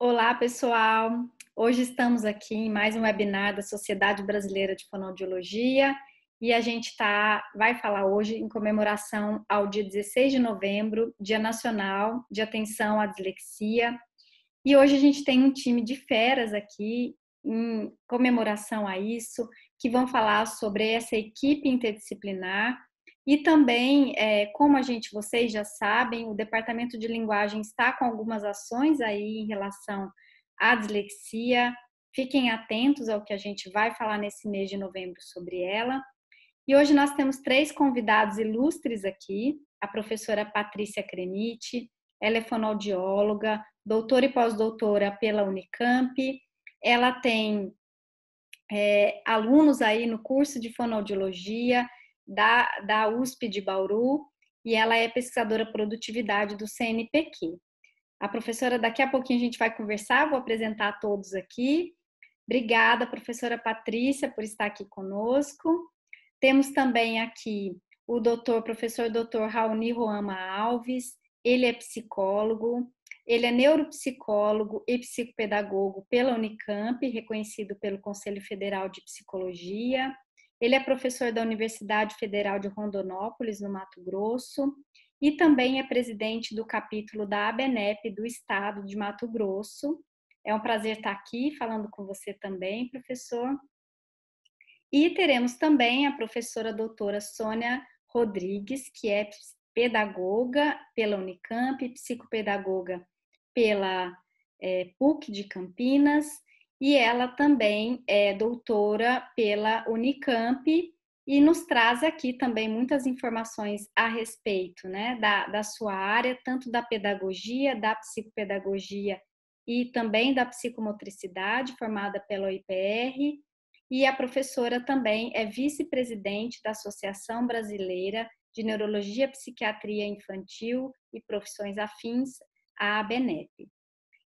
Olá, pessoal! Hoje estamos aqui em mais um webinar da Sociedade Brasileira de Fonoaudiologia e a gente vai falar hoje em comemoração ao dia 16 de novembro, Dia Nacional de Atenção à Dislexia. E hoje a gente tem um time de feras aqui em comemoração a isso, que vão falar sobre essa equipe interdisciplinar e também, vocês já sabem, o Departamento de Linguagem está com algumas ações aí em relação à dislexia. Fiquem atentos ao que a gente vai falar nesse mês de novembro sobre ela. E hoje nós temos 3 convidados ilustres aqui, a professora Patrícia Cremiti, ela é fonoaudióloga, doutora e pós-doutora pela Unicamp, ela tem alunos aí no curso de fonoaudiologia da USP de Bauru e ela é pesquisadora produtividade do CNPq. A professora, daqui a pouquinho a gente vai conversar, vou apresentar a todos aqui. Obrigada, professora Patrícia, por estar aqui conosco. Temos também aqui o professor doutor Raoni Roama Alves, ele é psicólogo, ele é neuropsicólogo e psicopedagogo pela Unicamp, reconhecido pelo Conselho Federal de Psicologia. Ele é professor da Universidade Federal de Rondonópolis, no Mato Grosso, e também é presidente do capítulo da ABNEP do Estado de Mato Grosso. É um prazer estar aqui falando com você também, professor. E teremos também a professora doutora Sônia Rodrigues, que é pedagoga pela Unicamp, psicopedagoga pela PUC de Campinas, e ela também é doutora pela Unicamp e nos traz aqui também muitas informações a respeito, né, da sua área, tanto da pedagogia, da psicopedagogia e também da psicomotricidade, formada pela UIPR, e a professora também é vice-presidente da Associação Brasileira de Neurologia, Psiquiatria Infantil e Profissões Afins, a ABNEP.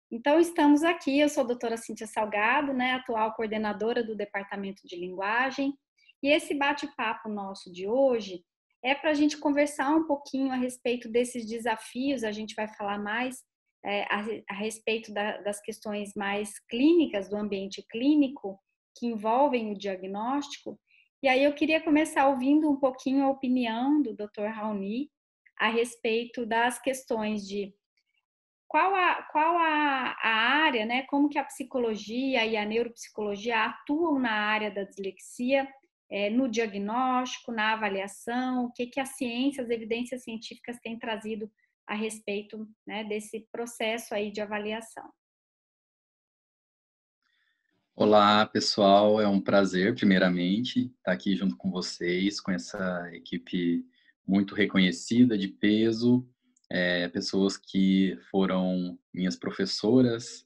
Então, estamos aqui, eu sou a doutora Cíntia Salgado, né, atual coordenadora do Departamento de Linguagem, e esse bate-papo nosso de hoje é para a gente conversar um pouquinho a respeito desses desafios, a gente vai falar mais a respeito das questões mais clínicas, do ambiente clínico, que envolvem o diagnóstico. E aí eu queria começar ouvindo um pouquinho a opinião do Dr. Raoni a respeito das questões de qual a área, né, como que a psicologia e a neuropsicologia atuam na área da dislexia, no diagnóstico, na avaliação, o que a ciência, as evidências científicas têm trazido a respeito, né, desse processo aí de avaliação. Olá, pessoal, é um prazer, primeiramente, estar aqui junto com vocês, com essa equipe muito reconhecida, de peso, pessoas que foram minhas professoras,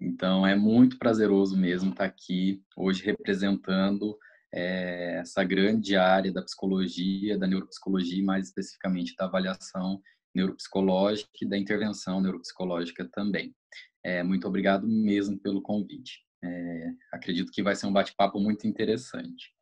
então é muito prazeroso mesmo estar aqui hoje representando essa grande área da psicologia, da neuropsicologia, e mais especificamente da avaliação neuropsicológica e da intervenção neuropsicológica também. Muito obrigado mesmo pelo convite. Acredito que vai ser um bate-papo muito interessante.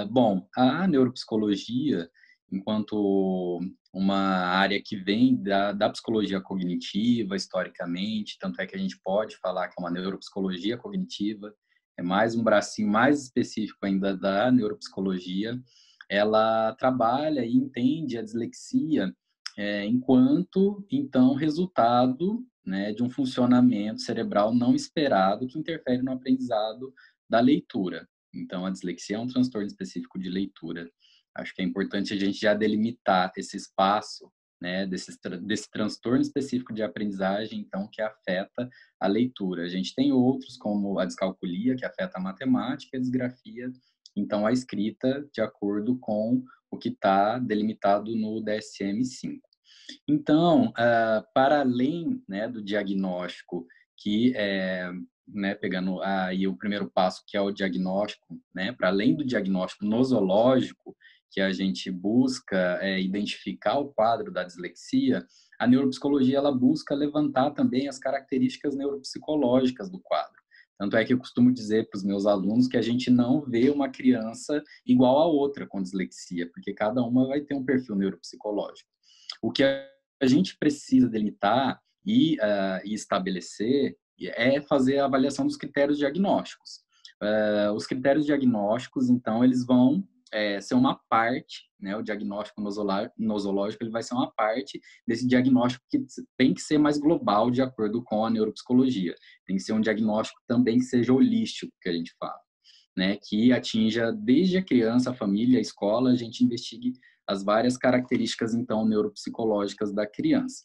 Bom, a neuropsicologia, enquanto uma área que vem da psicologia cognitiva, historicamente, tanto é que a gente pode falar que é uma neuropsicologia cognitiva, é mais um bracinho mais específico ainda da neuropsicologia, ela trabalha e entende a dislexia enquanto, então, resultado, né, de um funcionamento cerebral não esperado que interfere no aprendizado da leitura. Então, a dislexia é um transtorno específico de leitura. Acho que é importante a gente já delimitar esse espaço, né, desse transtorno específico de aprendizagem, então, que afeta a leitura. A gente tem outros, como a descalculia, que afeta a matemática, e a disgrafia, então, a escrita, de acordo com o que está delimitado no DSM-5. Então, para além, né, do diagnóstico, que né, pegando aí o primeiro passo, que é o diagnóstico, né, para além do diagnóstico nosológico, que a gente busca identificar o quadro da dislexia, a neuropsicologia ela busca levantar também as características neuropsicológicas do quadro. Tanto é que eu costumo dizer para os meus alunos que a gente não vê uma criança igual a outra com dislexia, porque cada uma vai ter um perfil neuropsicológico. O que a gente precisa delimitar e estabelecer é fazer a avaliação dos critérios diagnósticos. Os critérios diagnósticos, então, eles vão ser uma parte, né, o diagnóstico nosológico ele vai ser uma parte desse diagnóstico que tem que ser mais global de acordo com a neuropsicologia. Tem que ser um diagnóstico também que seja holístico, que a gente fala, né, que atinja desde a criança, a família, a escola, a gente investigue as várias características, então, neuropsicológicas da criança.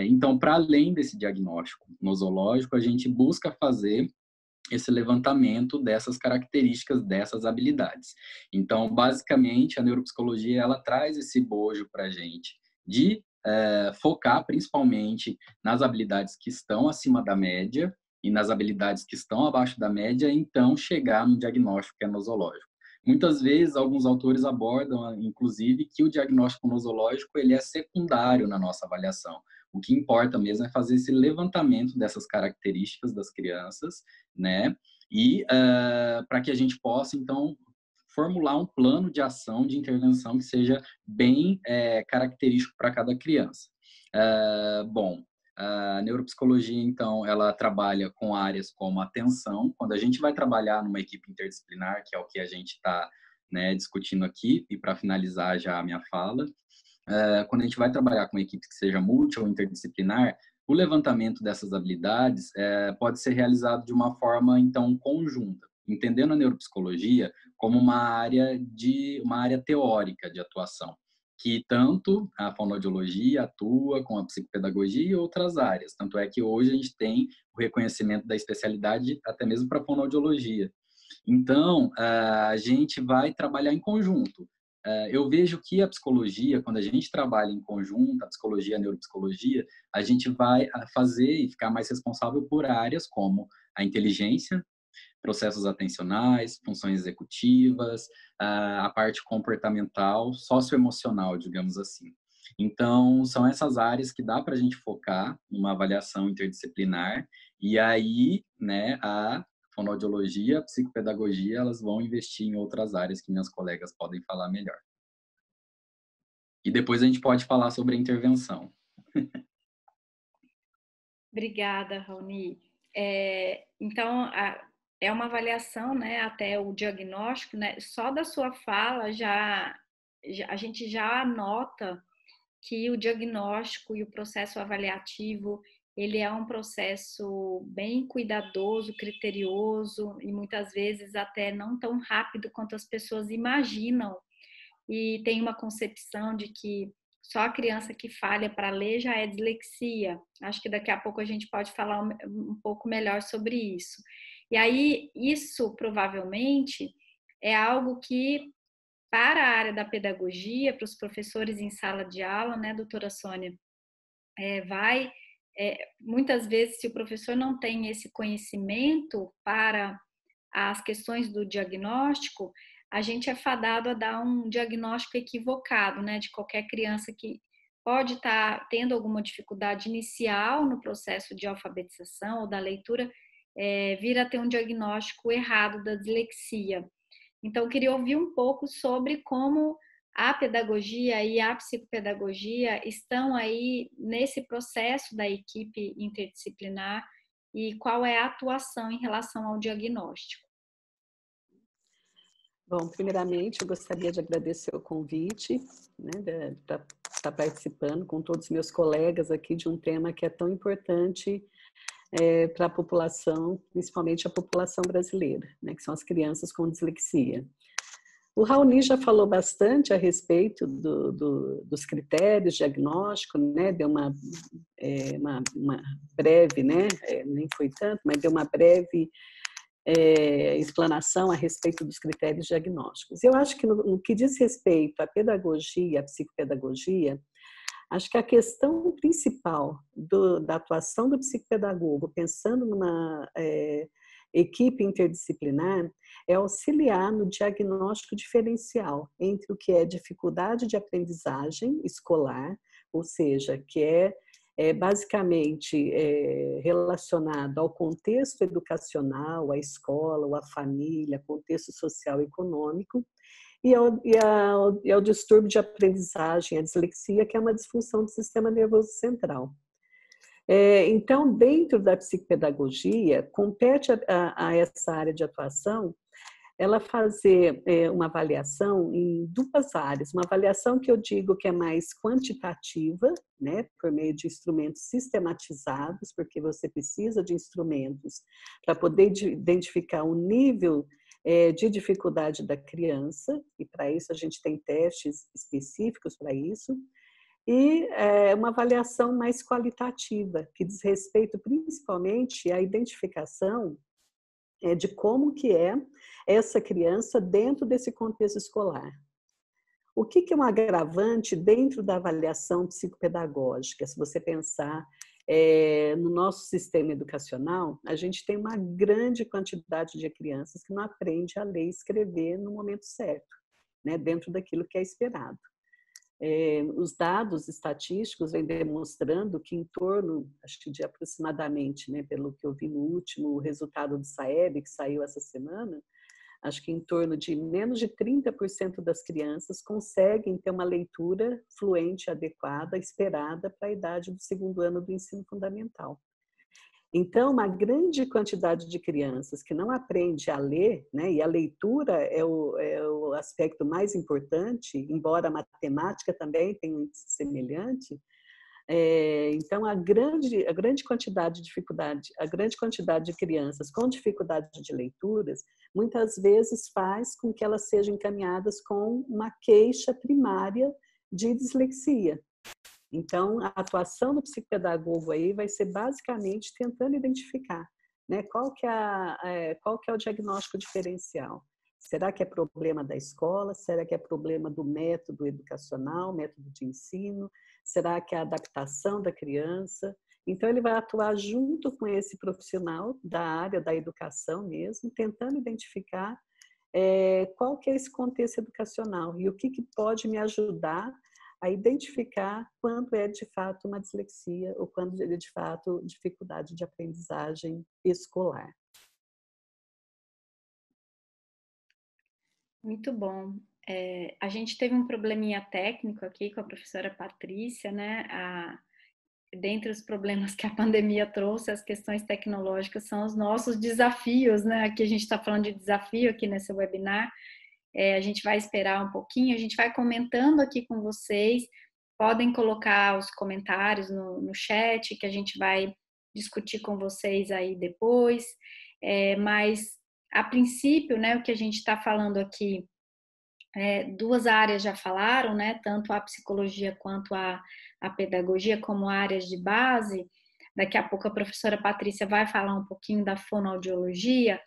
Então, para além desse diagnóstico nosológico, a gente busca fazer esse levantamento dessas características, dessas habilidades. Então, basicamente, a neuropsicologia, ela traz esse bojo para a gente de focar principalmente nas habilidades que estão acima da média e nas habilidades que estão abaixo da média, então chegar no diagnóstico que é nosológico. Muitas vezes, alguns autores abordam, inclusive, que o diagnóstico nosológico ele é secundário na nossa avaliação. O que importa mesmo é fazer esse levantamento dessas características das crianças, né? E para que a gente possa, então, formular um plano de ação, de intervenção que seja bem característico para cada criança. Bom, a neuropsicologia, então, ela trabalha com áreas como atenção. Quando a gente vai trabalhar numa equipe interdisciplinar, que é o que a gente está, né, discutindo aqui, e para finalizar já a minha fala, quando a gente vai trabalhar com uma equipe que seja multi ou interdisciplinar, o levantamento dessas habilidades pode ser realizado de uma forma, então, conjunta, entendendo a neuropsicologia como uma área teórica de atuação, que tanto a fonoaudiologia atua com a psicopedagogia e outras áreas. Tanto é que hoje a gente tem o reconhecimento da especialidade até mesmo para a fonoaudiologia. Então, a gente vai trabalhar em conjunto. Eu vejo que a psicologia, quando a gente trabalha em conjunto, a psicologia e a neuropsicologia, a gente vai fazer e ficar mais responsável por áreas como a inteligência, processos atencionais, funções executivas, a parte comportamental, socioemocional, digamos assim. Então, são essas áreas que dá para a gente focar numa avaliação interdisciplinar, e aí, né, a fonoaudiologia, a psicopedagogia, elas vão investir em outras áreas que minhas colegas podem falar melhor. E depois a gente pode falar sobre a intervenção. Obrigada, Raoni. Então, é uma avaliação, né, até o diagnóstico, né, só da sua fala a gente já nota que o diagnóstico e o processo avaliativo, ele é um processo bem cuidadoso, criterioso e muitas vezes até não tão rápido quanto as pessoas imaginam. E tem uma concepção de que só a criança que falha para ler já é dislexia. Acho que daqui a pouco a gente pode falar um pouco melhor sobre isso. E aí, isso provavelmente é algo que, para a área da pedagogia, para os professores em sala de aula, né, doutora Sônia, muitas vezes, se o professor não tem esse conhecimento para as questões do diagnóstico, a gente é fadado a dar um diagnóstico equivocado, né, de qualquer criança que pode estar tendo alguma dificuldade inicial no processo de alfabetização ou da leitura, vir a ter um diagnóstico errado da dislexia. Então, eu queria ouvir um pouco sobre como a pedagogia e a psicopedagogia estão aí nesse processo da equipe interdisciplinar e qual é a atuação em relação ao diagnóstico. Bom, primeiramente, eu gostaria de agradecer o convite, né, para estar participando com todos os meus colegas aqui de um tema que é tão importante para a população, principalmente a população brasileira, né, que são as crianças com dislexia. O Raoni já falou bastante a respeito dos critérios diagnósticos, né, deu uma breve, né, nem foi tanto, mas deu uma breve explanação a respeito dos critérios diagnósticos. Eu acho que no que diz respeito à pedagogia, à psicopedagogia, acho que a questão principal da atuação do psicopedagogo, pensando numa equipe interdisciplinar, é auxiliar no diagnóstico diferencial entre o que é dificuldade de aprendizagem escolar, ou seja, que é basicamente relacionado ao contexto educacional, à escola, à família, contexto social e econômico, e ao distúrbio de aprendizagem, a dislexia, que é uma disfunção do sistema nervoso central. Então, dentro da psicopedagogia, compete a essa área de atuação ela fazer uma avaliação em duas áreas. Uma avaliação que eu digo que é mais quantitativa, né, por meio de instrumentos sistematizados, porque você precisa de instrumentos para poder identificar o nível de dificuldade da criança, e para isso a gente tem testes específicos para isso, e uma avaliação mais qualitativa, que diz respeito principalmente à identificação de como que é essa criança dentro desse contexto escolar. O que é um agravante dentro da avaliação psicopedagógica? Se você pensar no nosso sistema educacional, a gente tem uma grande quantidade de crianças que não aprende a ler e escrever no momento certo, né, dentro daquilo que é esperado. Os dados estatísticos vêm demonstrando que em torno, acho que de aproximadamente, né, pelo que eu vi no último resultado do SAEB, que saiu essa semana, acho que em torno de menos de 30% das crianças conseguem ter uma leitura fluente adequada, esperada para a idade do segundo ano do ensino fundamental. Então, uma grande quantidade de crianças que não aprende a ler, né, e a leitura é o aspecto mais importante, embora a matemática também tenha um índice semelhante. Então, a grande quantidade de dificuldade, a grande quantidade de crianças com dificuldade de leituras, muitas vezes faz com que elas sejam encaminhadas com uma queixa primária de dislexia. Então, a atuação do psicopedagogo aí vai ser basicamente tentando identificar, né, qual que é o diagnóstico diferencial. Será que é problema da escola? Será que é problema do método educacional, método de ensino? Será que é a adaptação da criança? Então, ele vai atuar junto com esse profissional da área da educação mesmo, tentando identificar qual que é esse contexto educacional e o que pode me ajudar a identificar quando é de fato uma dislexia ou quando é de fato dificuldade de aprendizagem escolar. Muito bom. A gente teve um probleminha técnico aqui com a professora Patrícia, né? Dentre os problemas que a pandemia trouxe, as questões tecnológicas são os nossos desafios, né? Aqui a gente está falando de desafio aqui nesse webinar. A gente vai esperar um pouquinho, a gente vai comentando aqui com vocês. Podem colocar os comentários no chat, que a gente vai discutir com vocês aí depois. Mas, a princípio, né, o que a gente está falando aqui, duas áreas já falaram, né, tanto a psicologia quanto a pedagogia como áreas de base. Daqui a pouco a professora Patrícia vai falar um pouquinho da fonoaudiologia,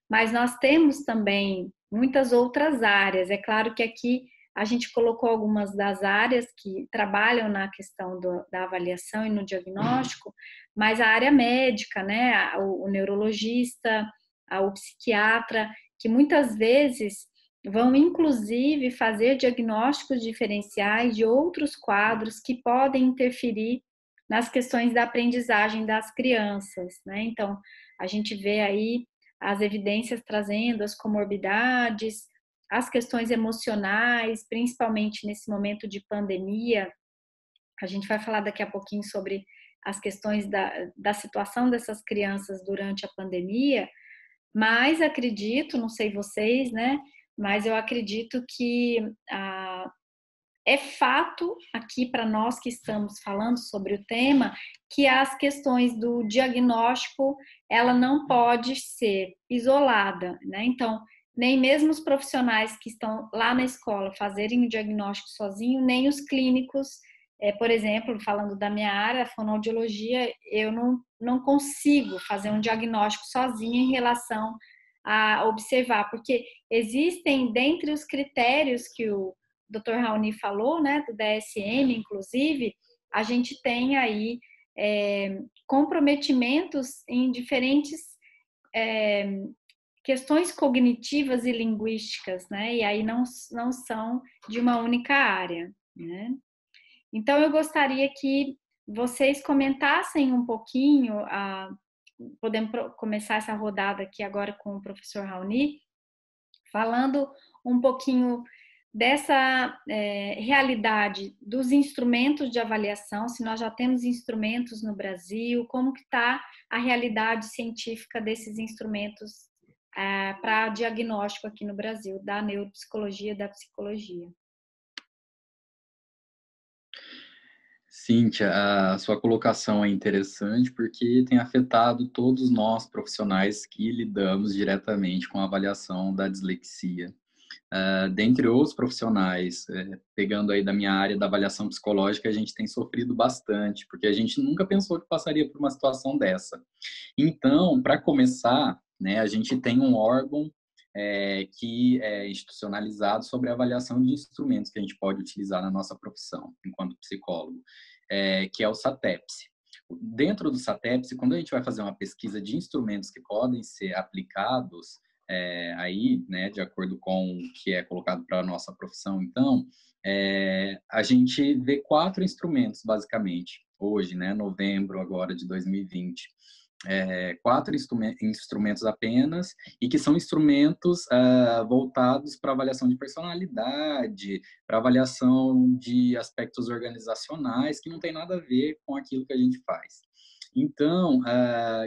mas nós temos também muitas outras áreas. É claro que aqui a gente colocou algumas das áreas que trabalham na questão da avaliação e no diagnóstico, mas a área médica, né, o neurologista, o psiquiatra, que muitas vezes vão inclusive fazer diagnósticos diferenciais de outros quadros que podem interferir nas questões da aprendizagem das crianças, né? Então, a gente vê aí as evidências trazendo as comorbidades, as questões emocionais, principalmente nesse momento de pandemia. A gente vai falar daqui a pouquinho sobre as questões da situação dessas crianças durante a pandemia, mas acredito, não sei vocês, né? Mas eu acredito que é fato aqui para nós que estamos falando sobre o tema que as questões do diagnóstico ela não pode ser isolada, né? Então, nem mesmo os profissionais que estão lá na escola fazerem o diagnóstico sozinho, nem os clínicos, por exemplo, falando da minha área, a fonoaudiologia, eu não consigo fazer um diagnóstico sozinha em relação a observar, porque existem dentre os critérios que o Dr. Raoni falou, né, do DSM, inclusive, a gente tem aí comprometimentos em diferentes questões cognitivas e linguísticas, né, e aí não são de uma única área, né. Então, eu gostaria que vocês comentassem um pouquinho, podemos começar essa rodada aqui agora com o professor Raoni, falando um pouquinho dessa realidade dos instrumentos de avaliação, se nós já temos instrumentos no Brasil, como que está a realidade científica desses instrumentos para diagnóstico aqui no Brasil, da neuropsicologia e da psicologia. Cíntia, a sua colocação é interessante porque tem afetado todos nós profissionais que lidamos diretamente com a avaliação da dislexia. Dentre outros profissionais, pegando aí da minha área da avaliação psicológica, a gente tem sofrido bastante, porque a gente nunca pensou que passaria por uma situação dessa. Então, para começar, né, a gente tem um órgão que é institucionalizado sobre a avaliação de instrumentos que a gente pode utilizar na nossa profissão, enquanto psicólogo, que é o SATEPS. Dentro do SATEPS, quando a gente vai fazer uma pesquisa de instrumentos que podem ser aplicados aí, né, de acordo com o que é colocado para a nossa profissão, então, a gente vê 4 instrumentos, basicamente, hoje, né, novembro agora de 2020. 4 instrumentos apenas, e que são instrumentos voltados para avaliação de personalidade, para avaliação de aspectos organizacionais, que não tem nada a ver com aquilo que a gente faz. Então,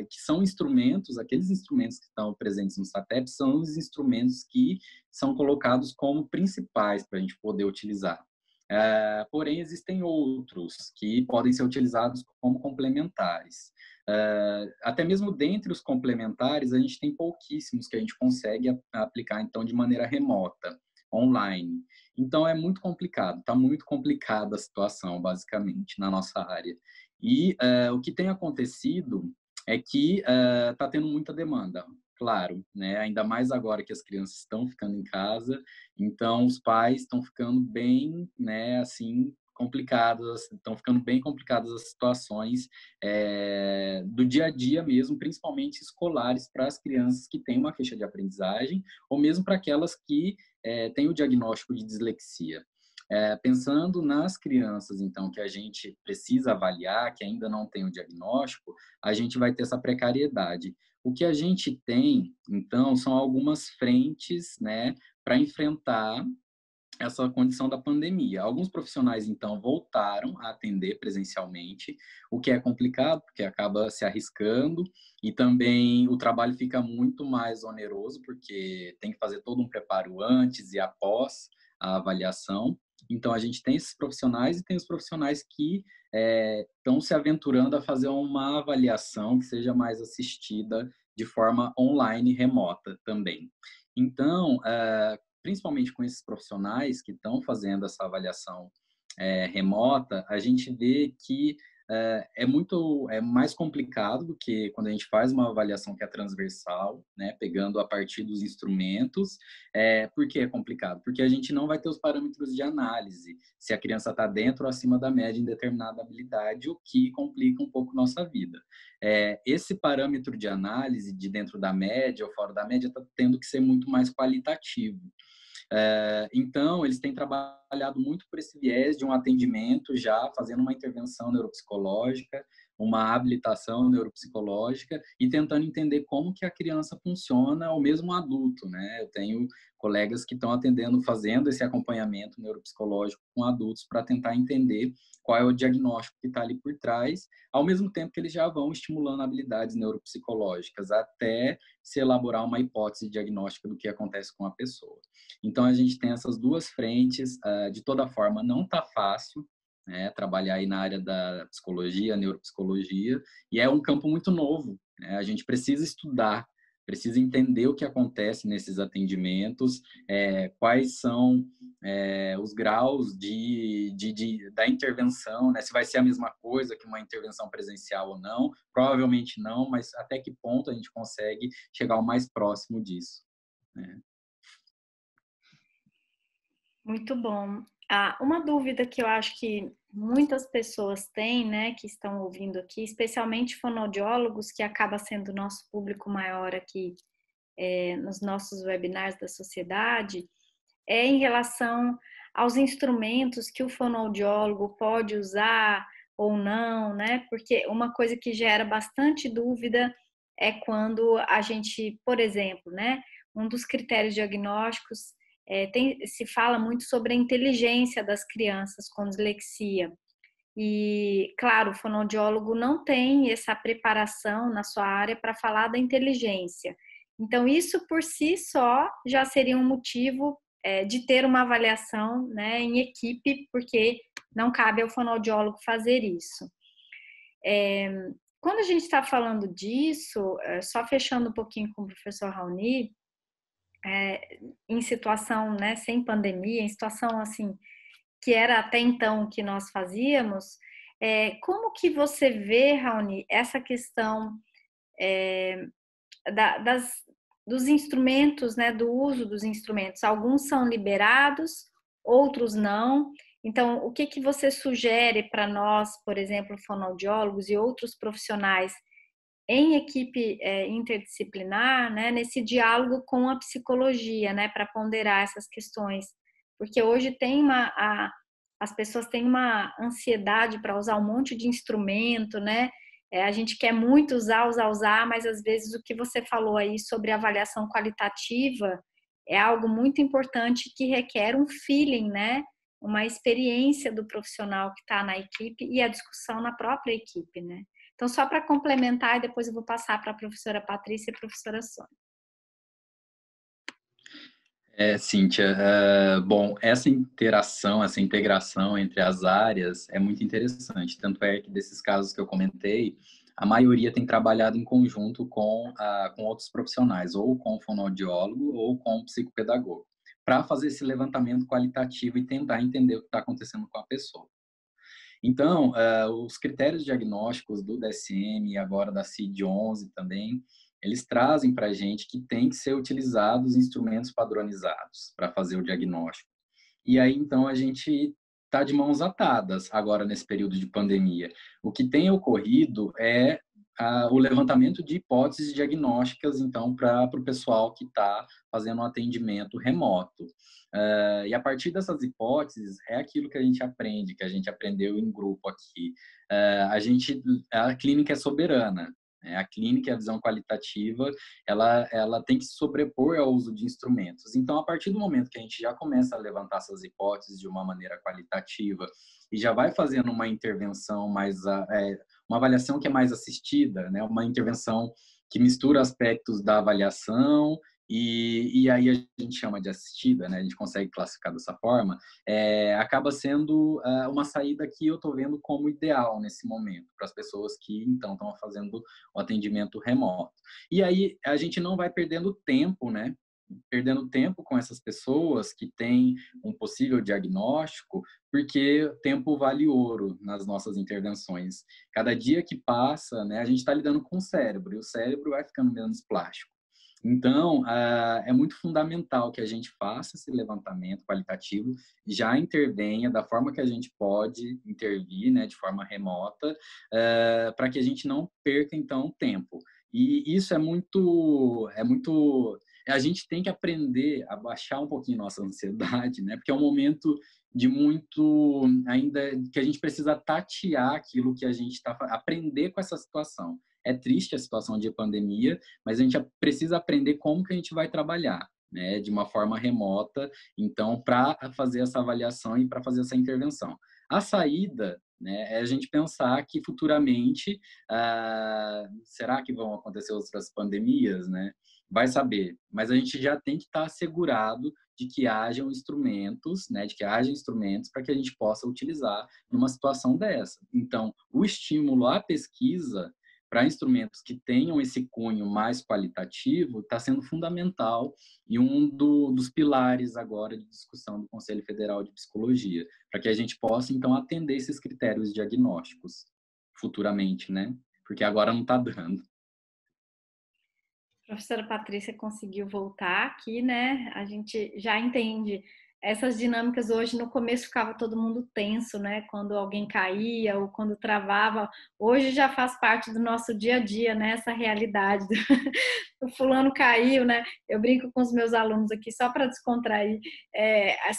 que são instrumentos, aqueles instrumentos que estão presentes no SATEP são os instrumentos que são colocados como principais para a gente poder utilizar. Porém, existem outros que podem ser utilizados como complementares. Até mesmo dentre os complementares, a gente tem pouquíssimos que a gente consegue aplicar, então, de maneira remota, online. Então, é muito complicado, está muito complicada a situação, basicamente, na nossa área. E o que tem acontecido é que está tendo muita demanda, claro, né? Ainda mais agora que as crianças estão ficando em casa, então os pais estão ficando bem, né, assim, complicadas, estão ficando bem complicadas as situações do dia a dia mesmo, principalmente escolares, para as crianças que têm uma queixa de aprendizagem, ou mesmo para aquelas que têm o diagnóstico de dislexia. Pensando nas crianças, então, que a gente precisa avaliar, que ainda não tem o diagnóstico, a gente vai ter essa precariedade. O que a gente tem, então, são algumas frentes, né, para enfrentar essa condição da pandemia. Alguns profissionais, então, voltaram a atender presencialmente, o que é complicado, porque acaba se arriscando, e também o trabalho fica muito mais oneroso, porque tem que fazer todo um preparo antes e após a avaliação. Então, a gente tem esses profissionais e tem os profissionais que estão se aventurando a fazer uma avaliação que seja mais assistida de forma online, remota também. Então, principalmente com esses profissionais que estão fazendo essa avaliação remota, a gente vê que é mais complicado do que quando a gente faz uma avaliação que é transversal, né, pegando a partir dos instrumentos. Por que é complicado? Porque a gente não vai ter os parâmetros de análise, se a criança está dentro ou acima da média em determinada habilidade, o que complica um pouco nossa vida. Esse parâmetro de análise de dentro da média ou fora da média está tendo que ser muito mais qualitativo. Então, eles têm trabalhado muito por esse viés de um atendimento já fazendo uma intervenção neuropsicológica, uma habilitação neuropsicológica e tentando entender como que a criança funciona, ou mesmo um adulto, né? Eu tenho colegas que estão atendendo, fazendo esse acompanhamento neuropsicológico com adultos para tentar entender qual é o diagnóstico que está ali por trás, ao mesmo tempo que eles já vão estimulando habilidades neuropsicológicas até se elaborar uma hipótese diagnóstica do que acontece com a pessoa. Então, a gente tem essas duas frentes. De toda forma, não está fácil, né, trabalhar aí na área da psicologia, neuropsicologia, e é um campo muito novo, né? A gente precisa estudar, precisa entender o que acontece nesses atendimentos, quais são os graus da intervenção, né? Se vai ser a mesma coisa que uma intervenção presencial ou não, provavelmente não, mas até que ponto a gente consegue chegar o mais próximo disso, né? Muito bom. Uma dúvida que eu acho que muitas pessoas têm, né, que estão ouvindo aqui, especialmente fonoaudiólogos, que acaba sendo o nosso público maior aqui nos nossos webinars da sociedade, é em relação aos instrumentos que o fonoaudiólogo pode usar ou não, né? Porque uma coisa que gera bastante dúvida é quando a gente, por exemplo, né, um dos critérios diagnósticos se fala muito sobre a inteligência das crianças com dislexia. E, claro, o fonoaudiólogo não tem essa preparação na sua área para falar da inteligência. Então, isso por si só já seria um motivo de ter uma avaliação, né, em equipe, porque não cabe ao fonoaudiólogo fazer isso. Quando a gente está falando disso, só fechando um pouquinho com o professor Raoni, em situação, né, sem pandemia, em situação assim, que era até então o que nós fazíamos, como que você vê, Raoni, essa questão dos instrumentos, né, do uso dos instrumentos? Alguns são liberados, outros não. Então, o que que você sugere para nós, por exemplo, fonoaudiólogos e outros profissionais em equipe interdisciplinar, né, nesse diálogo com a psicologia, né, para ponderar essas questões? Porque hoje as pessoas têm uma ansiedade para usar um monte de instrumento, né? A gente quer muito usar, mas às vezes o que você falou aí sobre avaliação qualitativa é algo muito importante que requer um feeling, né? Uma experiência do profissional que está na equipe e a discussão na própria equipe, né? Então, só para complementar, e depois eu vou passar para a professora Patrícia e a professora Sônia. Cíntia, bom, essa interação, essa integração entre as áreas é muito interessante. Tanto é que desses casos que eu comentei, a maioria tem trabalhado em conjunto com outros profissionais, ou com o fonoaudiólogo ou com o psicopedagogo, para fazer esse levantamento qualitativo e tentar entender o que está acontecendo com a pessoa. Então, os critérios diagnósticos do DSM e agora da CID-11 também, eles trazem para a gente que tem que ser utilizados instrumentos padronizados para fazer o diagnóstico. E aí, então, a gente está de mãos atadas agora nesse período de pandemia. O que tem ocorrido é o levantamento de hipóteses diagnósticas, então, para o pessoal que está fazendo um atendimento remoto. E a partir dessas hipóteses, é aquilo que a gente aprende, que a gente aprendeu em grupo aqui. A clínica é soberana. A clínica e a visão qualitativa, ela tem que se sobrepor ao uso de instrumentos. Então, a partir do momento que a gente já começa a levantar essas hipóteses de uma maneira qualitativa e já vai fazendo uma intervenção uma avaliação que é mais assistida, né? Uma intervenção que mistura aspectos da avaliação e aí a gente chama de assistida, né? A gente consegue classificar dessa forma, acaba sendo uma saída que eu estou vendo como ideal nesse momento, para as pessoas que, então, estão fazendo o atendimento remoto. E aí a gente não vai perdendo tempo, né? Perdendo tempo com essas pessoas que têm um possível diagnóstico, porque tempo vale ouro nas nossas intervenções. Cada dia que passa, né, a gente está lidando com o cérebro, e o cérebro vai ficando menos plástico. Então, é muito fundamental que a gente faça esse levantamento qualitativo, já intervenha da forma que a gente pode intervir, né, de forma remota, para que a gente não perca, então, tempo. E isso é muito... A gente tem que aprender a baixar um pouquinho nossa ansiedade, né, porque é um momento de muito... ainda que a gente precisa tatear aquilo que a gente está... aprender com essa situação. É triste a situação de pandemia, mas a gente precisa aprender como que a gente vai trabalhar, né, de uma forma remota, então, para fazer essa avaliação e para fazer essa intervenção. A saída, né, é a gente pensar que futuramente, será que vão acontecer outras pandemias, né? Vai saber, mas a gente já tem que estar assegurado de que hajam instrumentos, né, de que haja instrumentos para que a gente possa utilizar numa situação dessa. Então, o estímulo à pesquisa para instrumentos que tenham esse cunho mais qualitativo está sendo fundamental e dos pilares agora de discussão do Conselho Federal de Psicologia, para que a gente possa, então, atender esses critérios diagnósticos futuramente, né? Porque agora não está dando. A professora Patrícia conseguiu voltar aqui, né? A gente já entende essas dinâmicas. Hoje, no começo, ficava todo mundo tenso, né? Quando alguém caía ou quando travava. Hoje já faz parte do nosso dia a dia, né? Essa realidade. O fulano caiu, né? Eu brinco com os meus alunos aqui só para descontrair.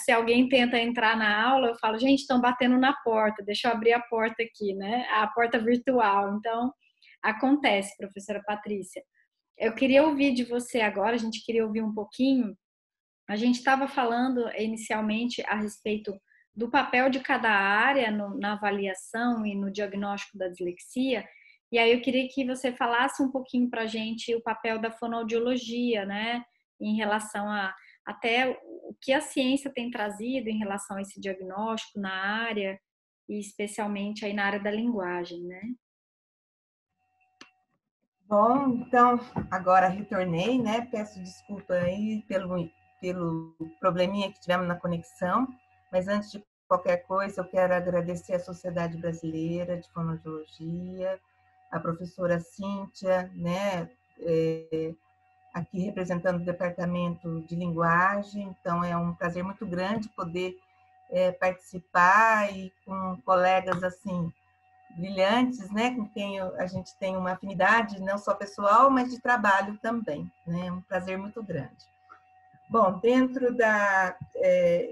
Se alguém tenta entrar na aula, eu falo, gente, estão batendo na porta, deixa eu abrir a porta aqui, né? A porta virtual. Então, acontece, professora Patrícia. Eu queria ouvir de você agora, a gente queria ouvir um pouquinho A gente estava falando inicialmente a respeito do papel de cada área na avaliação e no diagnóstico da dislexia, e aí eu queria que você falasse um pouquinho para a gente o papel da fonoaudiologia, né, em relação a até o que a ciência tem trazido em relação a esse diagnóstico na área, e especialmente aí na área da linguagem, né? Bom, então, agora retornei, né? Peço desculpa aí pelo probleminha que tivemos na conexão, mas antes de qualquer coisa, eu quero agradecer à Sociedade Brasileira de Fonoaudiologia, a professora Cíntia, né? Aqui representando o Departamento de Linguagem, então é um prazer muito grande poder participar e com colegas assim brilhantes, né, com quem a gente tem uma afinidade não só pessoal, mas de trabalho também, né, é um prazer muito grande. Bom, dentro da,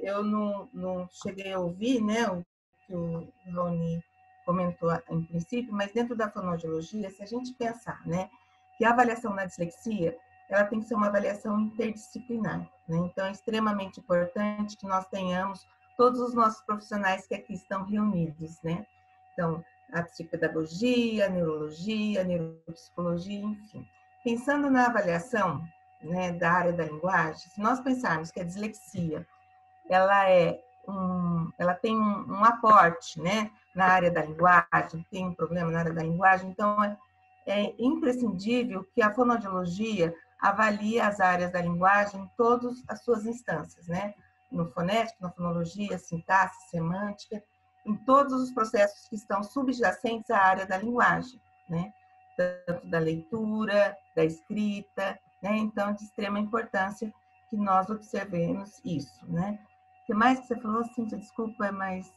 eu não cheguei a ouvir, né, o que o Rony comentou em princípio, mas dentro da fonoaudiologia, se a gente pensar, né, que a avaliação na dislexia, ela tem que ser uma avaliação interdisciplinar, né, então é extremamente importante que nós tenhamos todos os nossos profissionais que aqui estão reunidos, né, então a psicopedagogia, a neurologia, a neuropsicologia, enfim. Pensando na avaliação, né, da área da linguagem, se nós pensarmos que a dislexia ela tem um aporte, né, na área da linguagem, tem um problema na área da linguagem, então é imprescindível que a fonoaudiologia avalie as áreas da linguagem em todas as suas instâncias, né, no fonético, na fonologia, sintaxe, semântica, em todos os processos que estão subjacentes à área da linguagem, né, tanto da leitura, da escrita, né, então de extrema importância que nós observemos isso, né. O que mais que você falou, Cíntia? Desculpa, mas...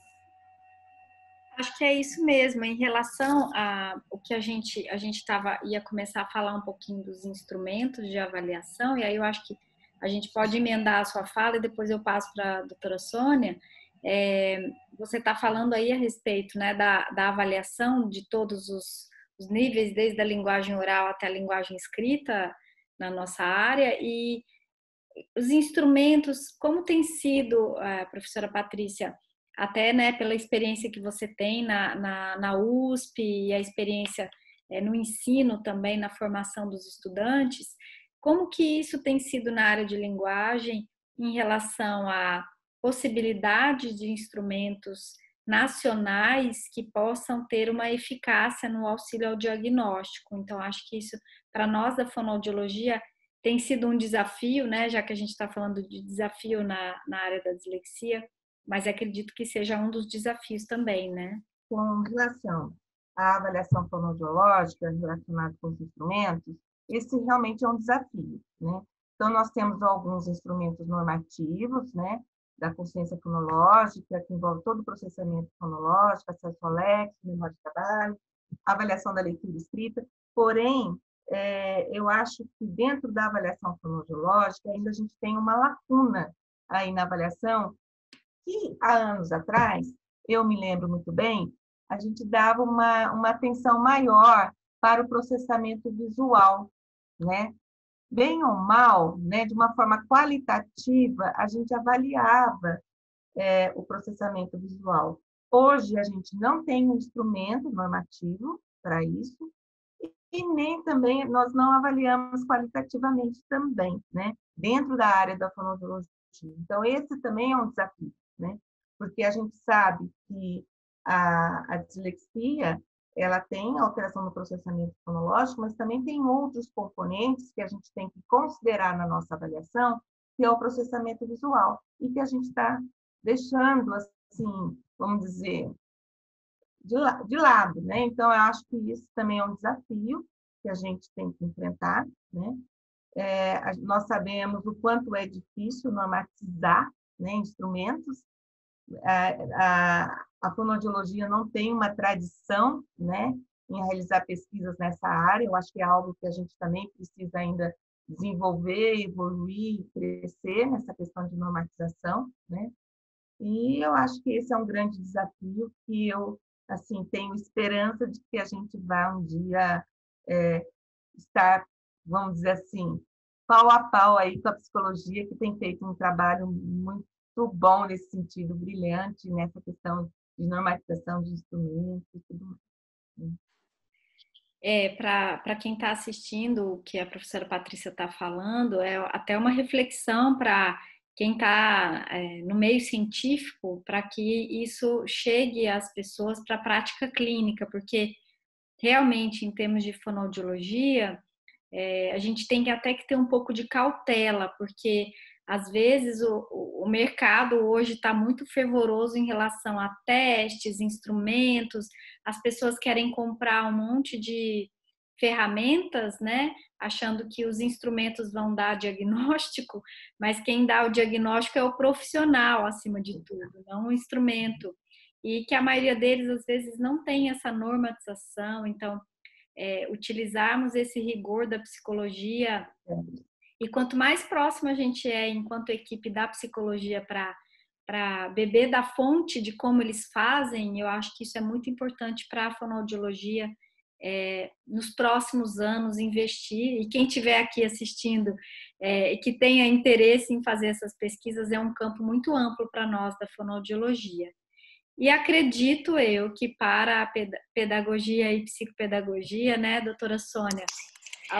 Acho que é isso mesmo. Em relação a o que a gente ia começar a falar um pouquinho dos instrumentos de avaliação, e aí eu acho que a gente pode emendar a sua fala e depois eu passo para a doutora Sônia. Você está falando aí a respeito, né, da avaliação de todos os níveis, desde a linguagem oral até a linguagem escrita na nossa área, e os instrumentos, como tem sido, professora Patrícia, até, né, pela experiência que você tem na USP e a experiência no ensino também, na formação dos estudantes, como que isso tem sido na área de linguagem em relação à possibilidade de instrumentos nacionais que possam ter uma eficácia no auxílio ao diagnóstico? Então, acho que isso, para nós da fonoaudiologia, tem sido um desafio, né, já que a gente está falando de desafio na área da dislexia, mas acredito que seja um dos desafios também, né? Com relação à avaliação fonoaudiológica relacionada com os instrumentos, esse realmente é um desafio, né? Então, nós temos alguns instrumentos normativos, né, da consciência fonológica, que envolve todo o processamento fonológico, acesso ao léxico, memória de trabalho, avaliação da leitura escrita, porém, eu acho que dentro da avaliação fonoaudiológica ainda a gente tem uma lacuna aí na avaliação, que há anos atrás, eu me lembro muito bem, a gente dava uma atenção maior para o processamento visual, né? Bem ou mal, né, de uma forma qualitativa, a gente avaliava o processamento visual. Hoje, a gente não tem um instrumento normativo para isso, e nem também nós não avaliamos qualitativamente também, né, dentro da área da fonoaudiologia. Então, esse também é um desafio, né, porque a gente sabe que a dislexia, ela tem alteração no processamento fonológico, mas também tem outros componentes que a gente tem que considerar na nossa avaliação, que é o processamento visual, e que a gente está deixando, assim, vamos dizer, de lado, né? Então, eu acho que isso também é um desafio que a gente tem que enfrentar, né? Nós sabemos o quanto é difícil normatizar, né, instrumentos. A fonoaudiologia não tem uma tradição, né, em realizar pesquisas nessa área. Eu acho que é algo que a gente também precisa ainda desenvolver, evoluir, crescer nessa questão de normatização, né? E eu acho que esse é um grande desafio que eu, assim, tenho esperança de que a gente vá um dia estar, vamos dizer assim, pau a pau aí com a psicologia, que tem feito um trabalho muito bom nesse sentido, brilhante nessa questão de normatização de instrumentos e tudo mais. Para quem está assistindo o que a professora Patrícia está falando, é até uma reflexão para quem está no meio científico, para que isso chegue às pessoas para a prática clínica, porque realmente, em termos de fonoaudiologia, a gente tem até que ter um pouco de cautela, porque às vezes o mercado hoje está muito fervoroso em relação a testes, instrumentos, as pessoas querem comprar um monte de ferramentas, né? Achando que os instrumentos vão dar diagnóstico, mas quem dá o diagnóstico é o profissional, acima de tudo, não o instrumento. E que a maioria deles, às vezes, não tem essa normatização, então utilizarmos esse rigor da psicologia, e quanto mais próximo a gente é, enquanto equipe da psicologia, para beber da fonte de como eles fazem, eu acho que isso é muito importante para a fonoaudiologia nos próximos anos investir. E quem estiver aqui assistindo e que tenha interesse em fazer essas pesquisas, é um campo muito amplo para nós da fonoaudiologia. E acredito eu que para a pedagogia e psicopedagogia, né, doutora Sônia,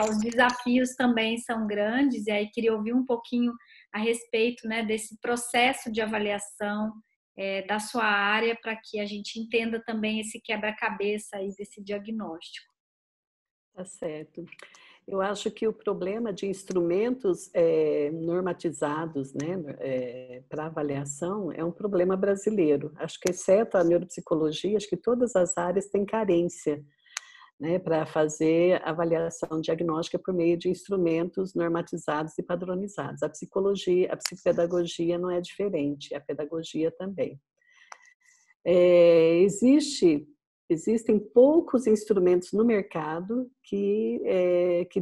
os desafios também são grandes, e aí queria ouvir um pouquinho a respeito, né, desse processo de avaliação da sua área, para que a gente entenda também esse quebra-cabeça aí desse diagnóstico. Tá certo. Eu acho que o problema de instrumentos normatizados, né, para avaliação é um problema brasileiro. Acho que, exceto a neuropsicologia, acho que todas as áreas têm carência, né, para fazer avaliação diagnóstica por meio de instrumentos normatizados e padronizados. A psicologia, a psicopedagogia não é diferente, a pedagogia também. Existem poucos instrumentos no mercado que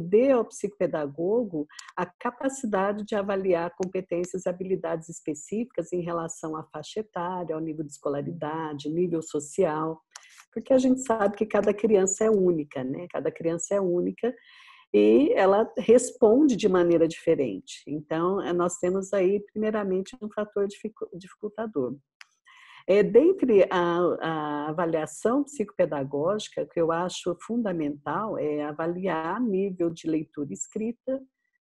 dê ao psicopedagogo a capacidade de avaliar competências e habilidades específicas em relação à faixa etária, ao nível de escolaridade, nível social, porque a gente sabe que cada criança é única, né? Cada criança é única e ela responde de maneira diferente. Então, nós temos aí, primeiramente, um fator dificultador. Dentre a avaliação psicopedagógica, o que eu acho fundamental é avaliar nível de leitura e escrita,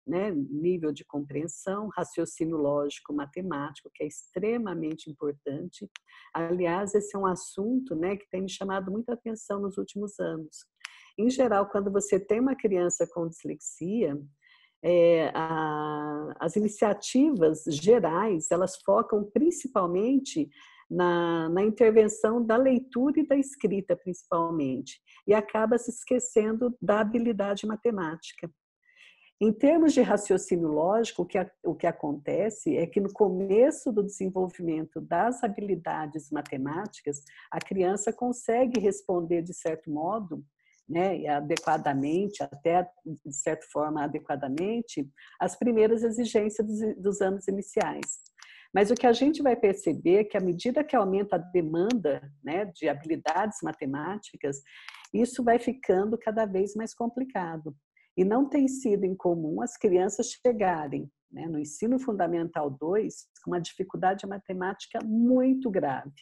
né, nível de compreensão, raciocínio lógico, matemático, que é extremamente importante. Aliás, esse é um assunto, né, que tem me chamado muita atenção nos últimos anos. Em geral, quando você tem uma criança com dislexia, as iniciativas gerais, elas focam principalmente na intervenção da leitura e da escrita, principalmente, e acaba se esquecendo da habilidade matemática. Em termos de raciocínio lógico, o que acontece é que no começo do desenvolvimento das habilidades matemáticas, a criança consegue responder de certo modo, né, adequadamente, até de certa forma adequadamente, as primeiras exigências dos anos iniciais. Mas o que a gente vai perceber é que, à medida que aumenta a demanda, né, de habilidades matemáticas, isso vai ficando cada vez mais complicado. E não tem sido incomum as crianças chegarem, né, no ensino fundamental 2 com uma dificuldade matemática muito grave,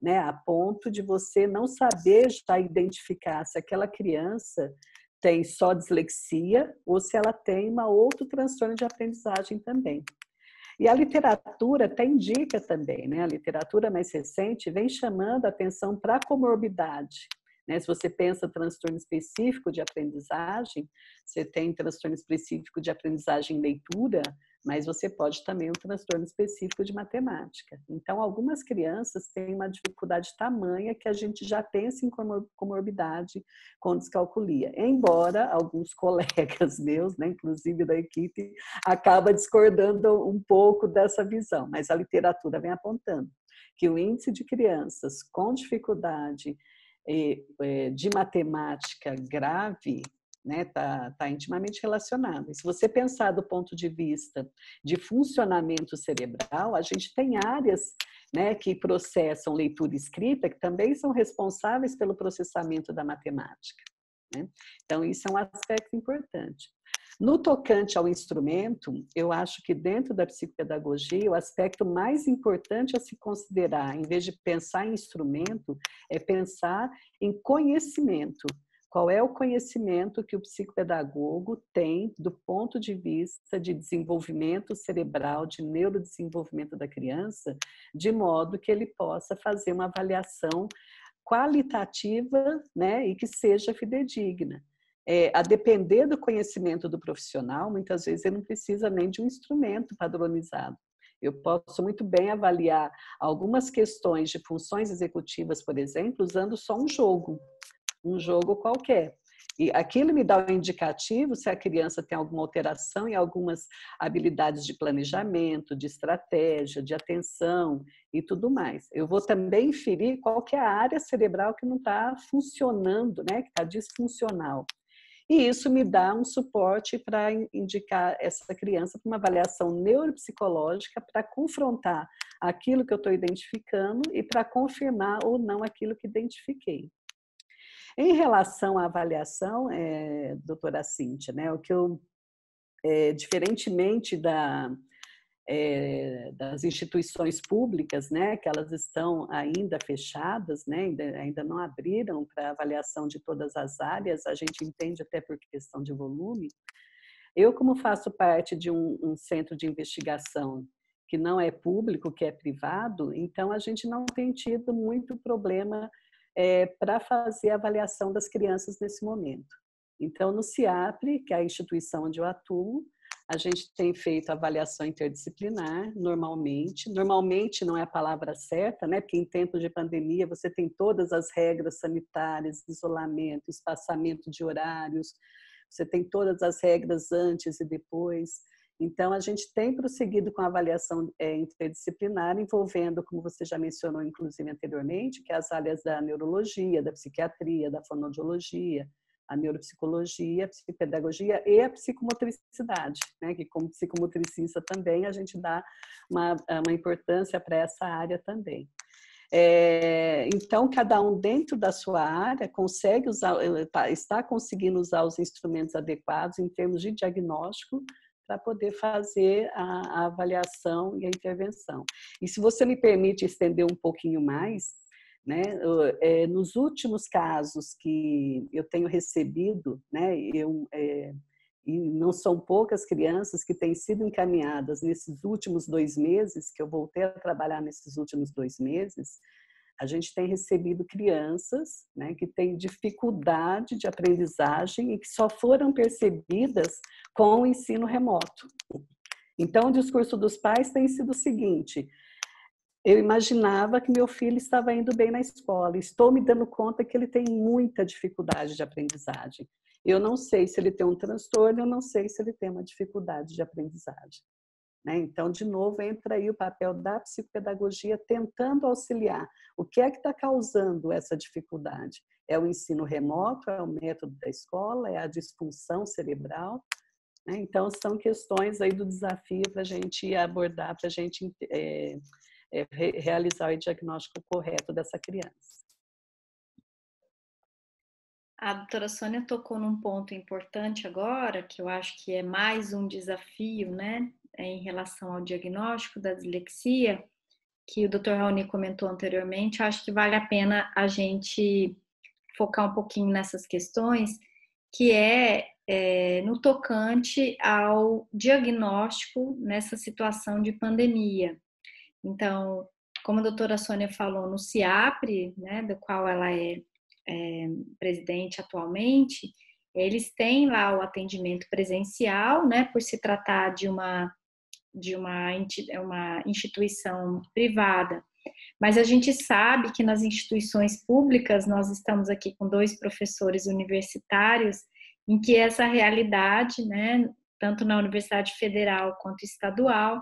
né, a ponto de você não saber já identificar se aquela criança tem só dislexia ou se ela tem um outro transtorno de aprendizagem também. E a literatura até indica também, né? A literatura mais recente vem chamando a atenção para a comorbidade. Né? Se você pensa transtorno específico de aprendizagem, você tem transtorno específico de aprendizagem em leitura, mas você pode também um transtorno específico de matemática. Então, algumas crianças têm uma dificuldade tamanha que a gente já pensa em comorbidade com descalculia. Embora alguns colegas meus, né, inclusive da equipe, acabam discordando um pouco dessa visão, mas a literatura vem apontando que o índice de crianças com dificuldade de matemática grave, né, tá intimamente relacionado. E se você pensar do ponto de vista de funcionamento cerebral, a gente tem áreas, né, que processam leitura e escrita, que também são responsáveis pelo processamento da matemática, né? Então, isso é um aspecto importante. No tocante ao instrumento, eu acho que dentro da psicopedagogia, o aspecto mais importante a se considerar, em vez de pensar em instrumento, é pensar em conhecimento. Qual é o conhecimento que o psicopedagogo tem do ponto de vista de desenvolvimento cerebral, de neurodesenvolvimento da criança, de modo que ele possa fazer uma avaliação qualitativa, né, e que seja fidedigna. A depender do conhecimento do profissional, muitas vezes ele não precisa nem de um instrumento padronizado. Eu posso muito bem avaliar algumas questões de funções executivas, por exemplo, usando só um jogo qualquer. E aquilo me dá um indicativo se a criança tem alguma alteração em algumas habilidades de planejamento, de estratégia, de atenção e tudo mais. Eu vou também inferir qual que é a área cerebral que não está funcionando, né, que está disfuncional. E isso me dá um suporte para indicar essa criança para uma avaliação neuropsicológica para confrontar aquilo que eu estou identificando e para confirmar ou não aquilo que identifiquei. Em relação à avaliação, doutora Cíntia, né, o que eu, diferentemente das instituições públicas, né, que elas estão ainda fechadas, né, ainda não abriram para avaliação de todas as áreas, a gente entende até por questão de volume. Eu, como faço parte de um centro de investigação que não é público, que é privado, então a gente não tem tido muito problema para fazer a avaliação das crianças nesse momento. Então, no CIAPRE, que é a instituição onde eu atuo, a gente tem feito avaliação interdisciplinar, normalmente. Normalmente não é a palavra certa, né? Porque em tempos de pandemia você tem todas as regras sanitárias, isolamento, espaçamento de horários, você tem todas as regras antes e depois. Então, a gente tem prosseguido com a avaliação interdisciplinar, envolvendo, como você já mencionou, inclusive anteriormente, que é as áreas da neurologia, da psiquiatria, da fonoaudiologia, a neuropsicologia, a psicopedagogia e a psicomotricidade, né? Que como psicomotricista também a gente dá uma importância para essa área também. Então, cada um dentro da sua área consegue está conseguindo usar os instrumentos adequados em termos de diagnóstico para poder fazer a avaliação e a intervenção. E se você me permite estender um pouquinho mais, né, nos últimos casos que eu tenho recebido, né, e não são poucas crianças que têm sido encaminhadas nesses últimos 2 meses, que eu voltei a trabalhar nesses últimos 2 meses, a gente tem recebido crianças, né, que têm dificuldade de aprendizagem e que só foram percebidas com o ensino remoto. Então, o discurso dos pais tem sido o seguinte: eu imaginava que meu filho estava indo bem na escola, estou me dando conta que ele tem muita dificuldade de aprendizagem. Eu não sei se ele tem um transtorno, eu não sei se ele tem uma dificuldade de aprendizagem. Então, de novo, entra aí o papel da psicopedagogia tentando auxiliar. O que é que está causando essa dificuldade? É o ensino remoto, é o método da escola, é a disfunção cerebral? Então, são questões aí do desafio para a gente abordar, para a gente realizar o diagnóstico correto dessa criança. A doutora Sônia tocou num ponto importante agora, que eu acho que é mais um desafio, né, em relação ao diagnóstico da dislexia, que o Dr. Raoni comentou anteriormente. Eu acho que vale a pena a gente focar um pouquinho nessas questões, que no tocante ao diagnóstico nessa situação de pandemia. Então, como a doutora Sônia falou, no CIAPRE, né, do qual ela é presidente atualmente, eles têm lá o atendimento presencial, né, por se tratar de uma instituição privada. Mas a gente sabe que nas instituições públicas, nós estamos aqui com 2 professores universitários, em que essa realidade, né, tanto na Universidade Federal quanto estadual,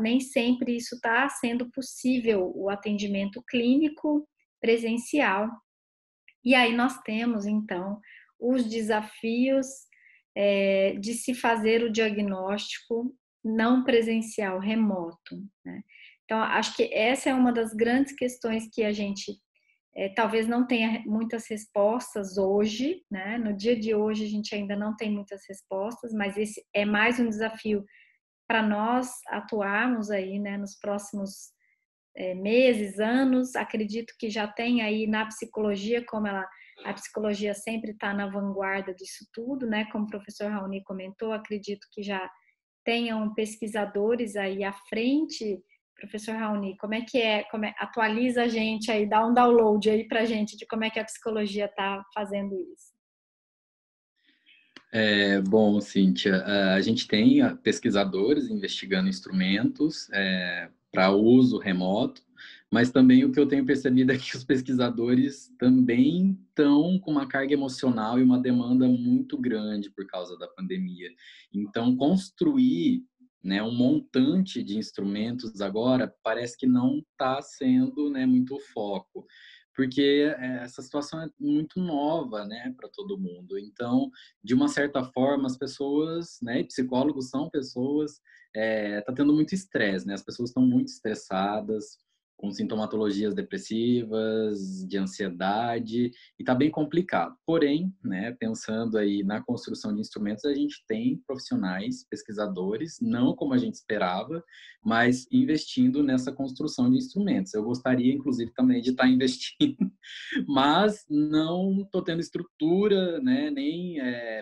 nem sempre isso está sendo possível, o atendimento clínico presencial. E aí nós temos, então, os desafios de se fazer o diagnóstico não presencial, remoto, né? Então, acho que essa é uma das grandes questões que a gente talvez não tenha muitas respostas hoje, né? No dia de hoje a gente ainda não tem muitas respostas, mas esse é mais um desafio para nós atuarmos aí, né, nos próximos meses, anos. Acredito que já tem aí na psicologia, a psicologia sempre está na vanguarda disso tudo, né? Como o professor Raoni comentou, acredito que já tenham pesquisadores aí à frente. Professor Raoni, como é que atualiza a gente aí, dá um download aí para a gente de como é que a psicologia está fazendo isso. Bom, Cíntia, a gente tem pesquisadores investigando instrumentos para uso remoto, mas também o que eu tenho percebido é que os pesquisadores também estão com uma carga emocional e uma demanda muito grande por causa da pandemia. Então, construir, né, um montante de instrumentos agora parece que não está sendo, né, muito o foco, porque essa situação é muito nova, né, para todo mundo. Então, de uma certa forma, as pessoas, né, psicólogos são pessoas, tá tendo muito estresse, né? As pessoas estão muito estressadas, com sintomatologias depressivas, de ansiedade, e tá bem complicado. Porém, né, pensando aí na construção de instrumentos, a gente tem profissionais, pesquisadores, não como a gente esperava, mas investindo nessa construção de instrumentos. Eu gostaria, inclusive, também de estar investindo, mas não estou tendo estrutura, né, nem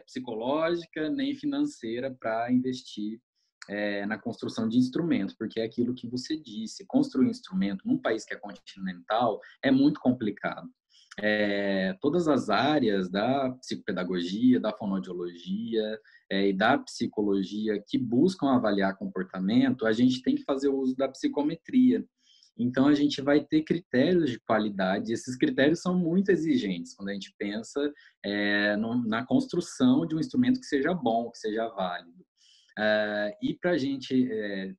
psicológica, nem financeira para investir na construção de instrumentos, porque é aquilo que você disse, construir um instrumento num país que é continental é muito complicado. Todas as áreas da psicopedagogia, da fonoaudiologia e da psicologia que buscam avaliar comportamento, a gente tem que fazer o uso da psicometria. Então, a gente vai ter critérios de qualidade, e esses critérios são muito exigentes quando a gente pensa na construção de um instrumento que seja bom, que seja válido. E para a gente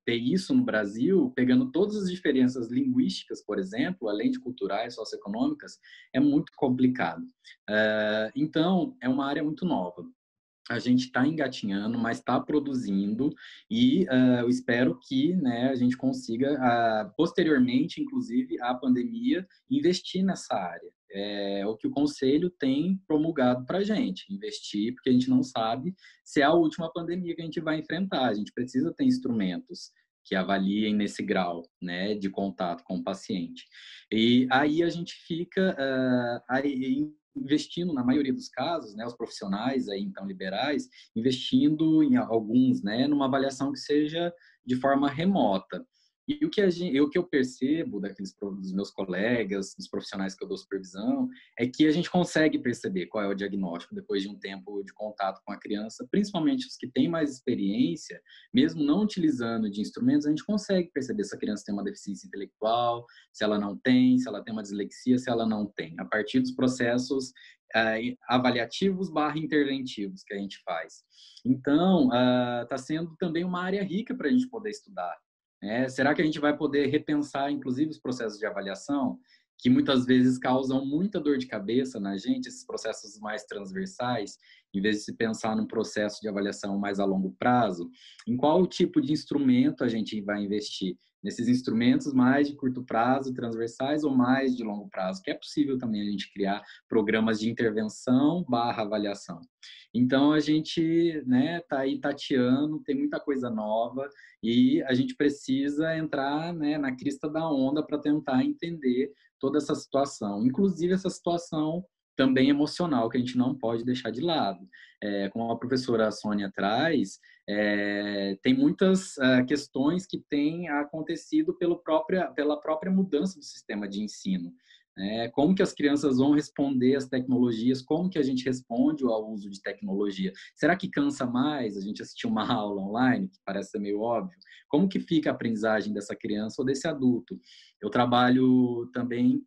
ter isso no Brasil, pegando todas as diferenças linguísticas, por exemplo, além de culturais, socioeconômicas, é muito complicado. Então, é uma área muito nova. A gente está engatinhando, mas está produzindo e eu espero que, né, a gente consiga, posteriormente, inclusive, à pandemia, investir nessa área. É o que o Conselho tem promulgado para a gente, investir, porque a gente não sabe se é a última pandemia que a gente vai enfrentar. A gente precisa ter instrumentos que avaliem nesse grau, né, de contato com o paciente. E aí a gente fica investindo, na maioria dos casos, né, os profissionais aí, então, liberais, investindo em alguns, né, numa avaliação que seja de forma remota. E o que eu percebo dos meus colegas, dos profissionais que eu dou supervisão, é que a gente consegue perceber qual é o diagnóstico depois de um tempo de contato com a criança, principalmente os que têm mais experiência, mesmo não utilizando de instrumentos, a gente consegue perceber se a criança tem uma deficiência intelectual, se ela não tem, se ela tem uma dislexia, se ela não tem, a partir dos processos avaliativos / interventivos que a gente faz. Então, está sendo também uma área rica para a gente poder estudar. Será que a gente vai poder repensar, inclusive, os processos de avaliação, que muitas vezes causam muita dor de cabeça na gente, esses processos mais transversais, em vez de se pensar num processo de avaliação mais a longo prazo? Em qual tipo de instrumento a gente vai investir? Nesses instrumentos mais de curto prazo, transversais, ou mais de longo prazo? Que é possível também a gente criar programas de intervenção / avaliação. Então, a gente, né, tá aí tateando, tem muita coisa nova, e a gente precisa entrar, né, na crista da onda para tentar entender toda essa situação, inclusive essa situação também emocional, que a gente não pode deixar de lado. Como a professora Sônia traz, tem muitas questões que têm acontecido pela própria mudança do sistema de ensino. Como que as crianças vão responder às tecnologias, como que a gente responde ao uso de tecnologia. Será que cansa mais a gente assistir uma aula online, que parece ser meio óbvio? Como que fica a aprendizagem dessa criança ou desse adulto? Eu trabalho também,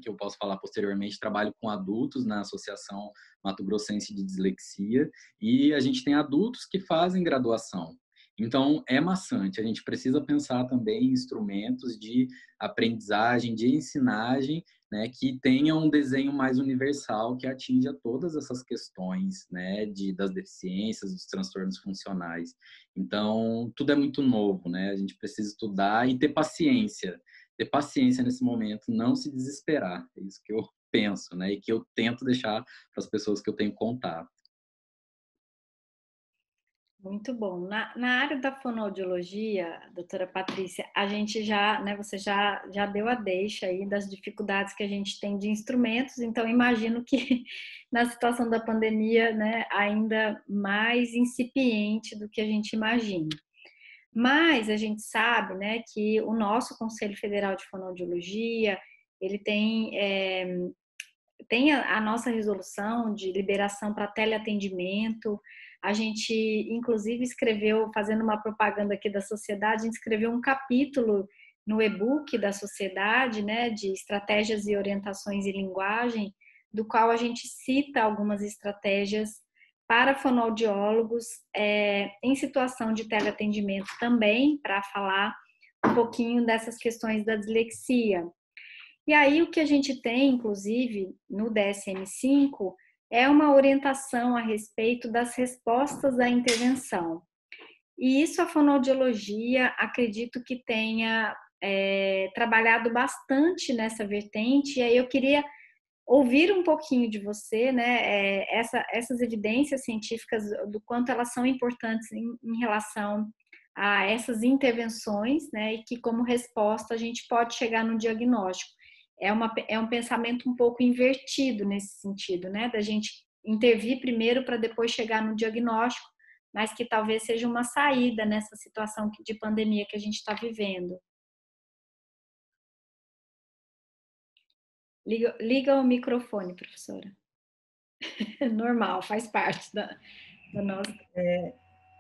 que eu posso falar posteriormente, trabalho com adultos na Associação Mato Grossense de Dislexia, e a gente tem adultos que fazem graduação. Então, é maçante, a gente precisa pensar também em instrumentos de aprendizagem, de ensinagem, né, que tenham um desenho mais universal, que atinja todas essas questões, né, das deficiências, dos transtornos funcionais. Então, tudo é muito novo, né? A gente precisa estudar e ter paciência. ter paciência nesse momento, não se desesperar. É isso que eu penso, né? E que eu tento deixar para as pessoas que eu tenho contato. Muito bom. Na área da fonoaudiologia, doutora Patrícia, a gente já, né, você já deu a deixa aí das dificuldades que a gente tem de instrumentos, então imagino que na situação da pandemia, né, ainda mais incipiente do que a gente imagina. Mas a gente sabe, né, que o nosso Conselho Federal de Fonoaudiologia, ele tem a nossa resolução de liberação para teleatendimento. A gente, inclusive, escreveu, fazendo uma propaganda aqui da sociedade, a gente escreveu um capítulo no e-book da sociedade, né, de estratégias e orientações em linguagem, do qual a gente cita algumas estratégias para fonoaudiólogos em situação de teleatendimento também, para falar um pouquinho dessas questões da dislexia. E aí o que a gente tem, inclusive, no DSM-5, é uma orientação a respeito das respostas à intervenção. E isso a fonoaudiologia, acredito que tenha trabalhado bastante nessa vertente, e aí eu queria ouvir um pouquinho de você, né, essas evidências científicas, do quanto elas são importantes em relação a essas intervenções, né, e que como resposta a gente pode chegar no diagnóstico. É um pensamento um pouco invertido nesse sentido, né, da gente intervir primeiro para depois chegar no diagnóstico, mas que talvez seja uma saída nessa situação de pandemia que a gente está vivendo. Liga o microfone, professora. Normal, faz parte da nossa.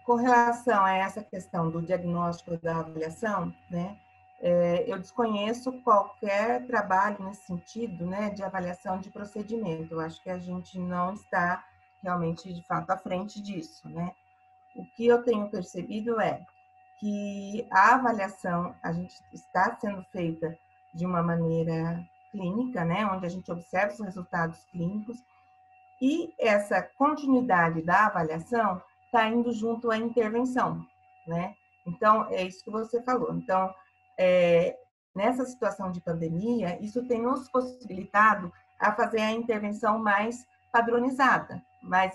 Com relação a essa questão do diagnóstico da avaliação, né, eu desconheço qualquer trabalho nesse sentido, né, de avaliação de procedimento. Eu acho que a gente não está realmente, de fato, à frente disso, né. O que eu tenho percebido é que a avaliação a gente está sendo feita de uma maneira clínica, né, onde a gente observa os resultados clínicos, e essa continuidade da avaliação está indo junto à intervenção, né? Então, é isso que você falou. Então, nessa situação de pandemia, isso tem nos possibilitado a fazer a intervenção mais padronizada, mais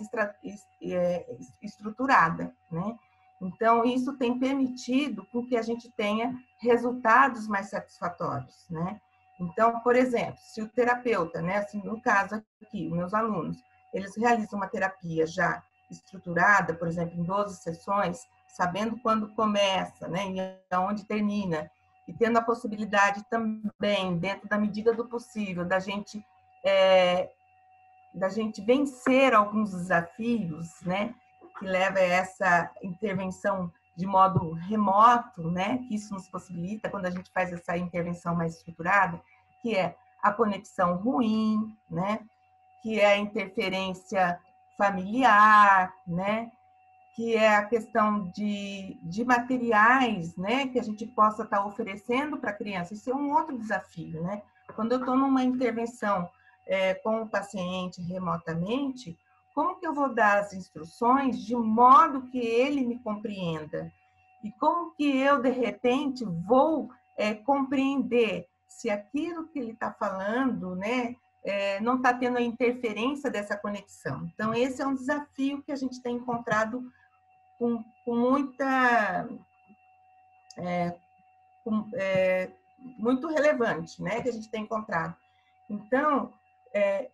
estruturada, né? Então, isso tem permitido que a gente tenha resultados mais satisfatórios, né? Então, por exemplo, se o terapeuta, né, assim, no caso aqui, meus alunos, eles realizam uma terapia já estruturada, por exemplo, em 12 sessões, sabendo quando começa, né, e onde termina, e tendo a possibilidade também, dentro da medida do possível, da gente vencer alguns desafios, né, que leva a essa intervenção de modo remoto, né, que isso nos possibilita quando a gente faz essa intervenção mais estruturada, que é a conexão ruim, né, que é a interferência familiar, né, que é a questão de materiais, né, que a gente possa estar oferecendo para a criança. Isso é um outro desafio, né? Quando eu estou numa intervenção com o paciente remotamente, como que eu vou dar as instruções de modo que ele me compreenda? E como que eu, de repente, vou compreender se aquilo que ele está falando, né, não está tendo a interferência dessa conexão. Então, esse é um desafio que a gente tem encontrado com muita... muito relevante, né, que a gente tem encontrado. Então,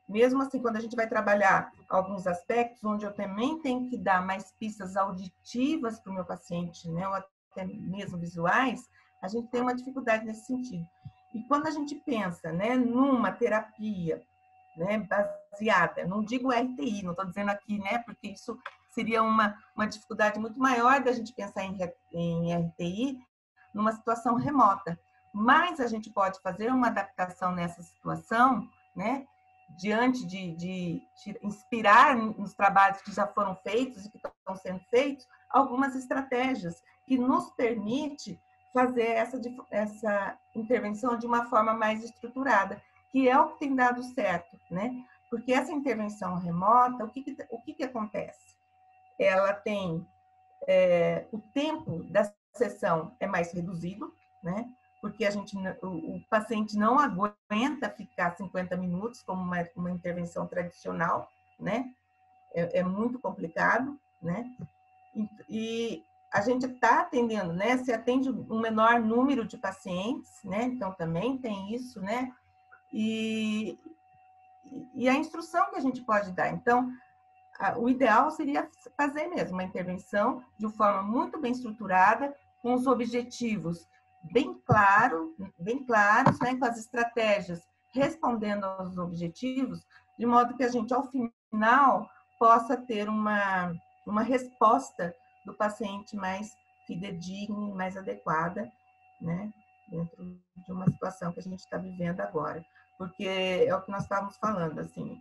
mesmo assim, quando a gente vai trabalhar alguns aspectos onde eu também tenho que dar mais pistas auditivas para o meu paciente, né, ou até mesmo visuais, a gente tem uma dificuldade nesse sentido. E quando a gente pensa, né, numa terapia, né, baseada, não digo RTI, não estou dizendo aqui, né, porque isso seria uma dificuldade muito maior da gente pensar em RTI numa situação remota. Mas a gente pode fazer uma adaptação nessa situação, né, diante de inspirar nos trabalhos que já foram feitos e que estão sendo feitos, algumas estratégias que nos permite fazer essa intervenção de uma forma mais estruturada, que é o que tem dado certo, né? Porque essa intervenção remota, o que acontece? Ela tem o tempo da sessão é mais reduzido, né? porque o paciente não aguenta ficar 50 minutos como uma intervenção tradicional, né? É muito complicado, né? E a gente está atendendo, né? Se atende um menor número de pacientes, né? Então também tem isso, né? E a instrução que a gente pode dar. Então, o ideal seria fazer mesmo uma intervenção de forma muito bem estruturada, com os objetivos bem claros, né? Com as estratégias respondendo aos objetivos, de modo que a gente, ao final, possa ter uma resposta do paciente mais fidedigna e mais adequada, né? Dentro de uma situação que a gente está vivendo agora. Porque é o que nós estávamos falando, assim,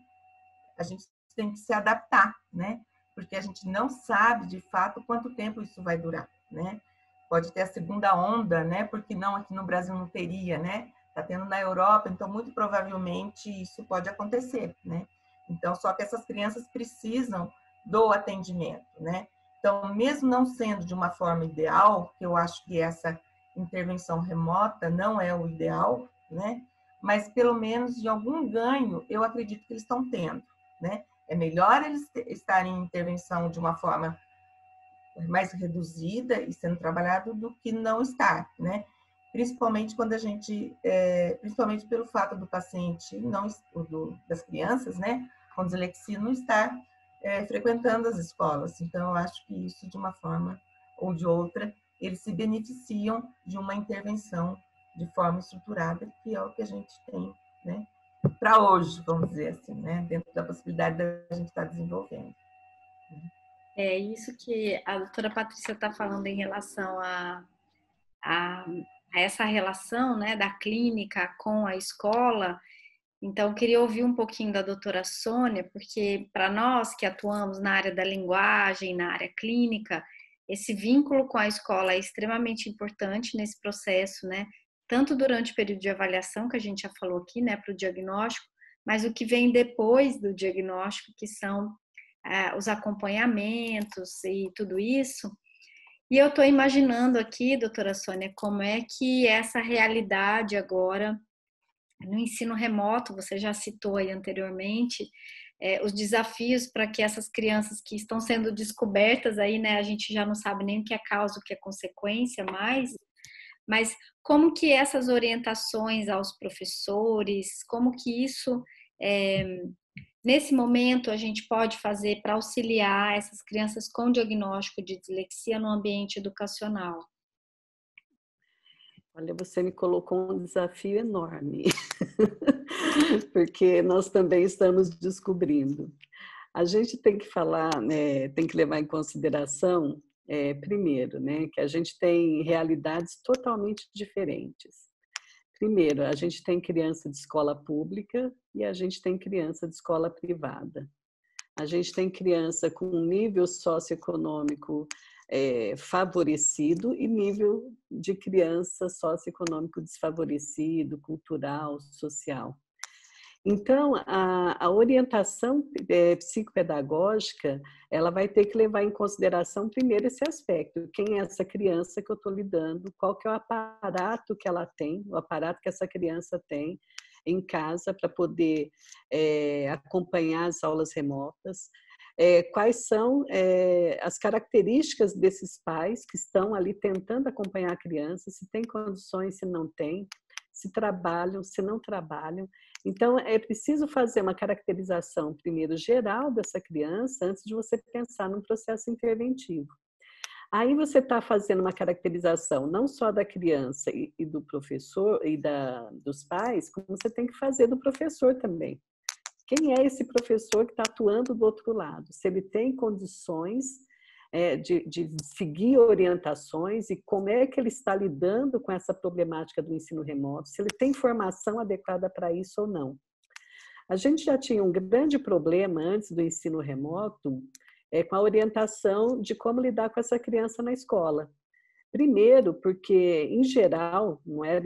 a gente tem que se adaptar, né? Porque a gente não sabe, de fato, quanto tempo isso vai durar, né? Pode ter a segunda onda, né? Porque não, aqui no Brasil não teria, né? Está tendo na Europa, então muito provavelmente isso pode acontecer, né? Então, só que essas crianças precisam do atendimento, né? Então, mesmo não sendo de uma forma ideal, que eu acho que essa intervenção remota não é o ideal, né? Mas pelo menos de algum ganho, eu acredito que eles estão tendo, né? É melhor eles estarem em intervenção de uma forma mais reduzida e sendo trabalhado do que não estar, né? Principalmente quando a gente, principalmente pelo fato do paciente não, das crianças, né, com dislexia não estar frequentando as escolas. Então, eu acho que isso, de uma forma ou de outra, eles se beneficiam de uma intervenção de forma estruturada, que é o que a gente tem, né, para hoje, vamos dizer assim, né, dentro da possibilidade da gente estar desenvolvendo. É isso que a doutora Patrícia está falando em relação a essa relação, né, da clínica com a escola. Então, eu queria ouvir um pouquinho da doutora Sônia, porque para nós que atuamos na área da linguagem, na área clínica, esse vínculo com a escola é extremamente importante nesse processo, né? Tanto durante o período de avaliação, que a gente já falou aqui, né, para o diagnóstico, mas o que vem depois do diagnóstico, que são os acompanhamentos e tudo isso. E eu estou imaginando aqui, doutora Sônia, como é que essa realidade agora no ensino remoto, você já citou aí anteriormente, os desafios para que essas crianças que estão sendo descobertas aí, né, a gente já não sabe nem o que é causa, o que é consequência mais, mas como que essas orientações aos professores, como que isso, nesse momento, a gente pode fazer para auxiliar essas crianças com diagnóstico de dislexia no ambiente educacional? Olha, você me colocou um desafio enorme, porque nós também estamos descobrindo. A gente tem que falar, né, tem que levar em consideração, primeiro, né, que a gente tem realidades totalmente diferentes. Primeiro, a gente tem criança de escola pública e a gente tem criança de escola privada. A gente tem criança com um nível socioeconômico favorecido e nível de criança socioeconômico desfavorecido, cultural, social. Então, a orientação psicopedagógica, ela vai ter que levar em consideração primeiro esse aspecto. Quem é essa criança que eu estou lidando? Qual que é o aparato que ela tem, o aparato que essa criança tem em casa para poder acompanhar as aulas remotas? Quais são as características desses pais que estão ali tentando acompanhar a criança, se tem condições, se não tem, se trabalham, se não trabalham. Então, é preciso fazer uma caracterização, primeiro, geral dessa criança, antes de você pensar num processo interventivo. Aí você está fazendo uma caracterização não só da criança e do professor e dos pais, como você tem que fazer do professor também. Quem é esse professor que está atuando do outro lado? Se ele tem condições de seguir orientações e como é que ele está lidando com essa problemática do ensino remoto, se ele tem formação adequada para isso ou não. A gente já tinha um grande problema antes do ensino remoto com a orientação de como lidar com essa criança na escola. Primeiro, porque, em geral, não é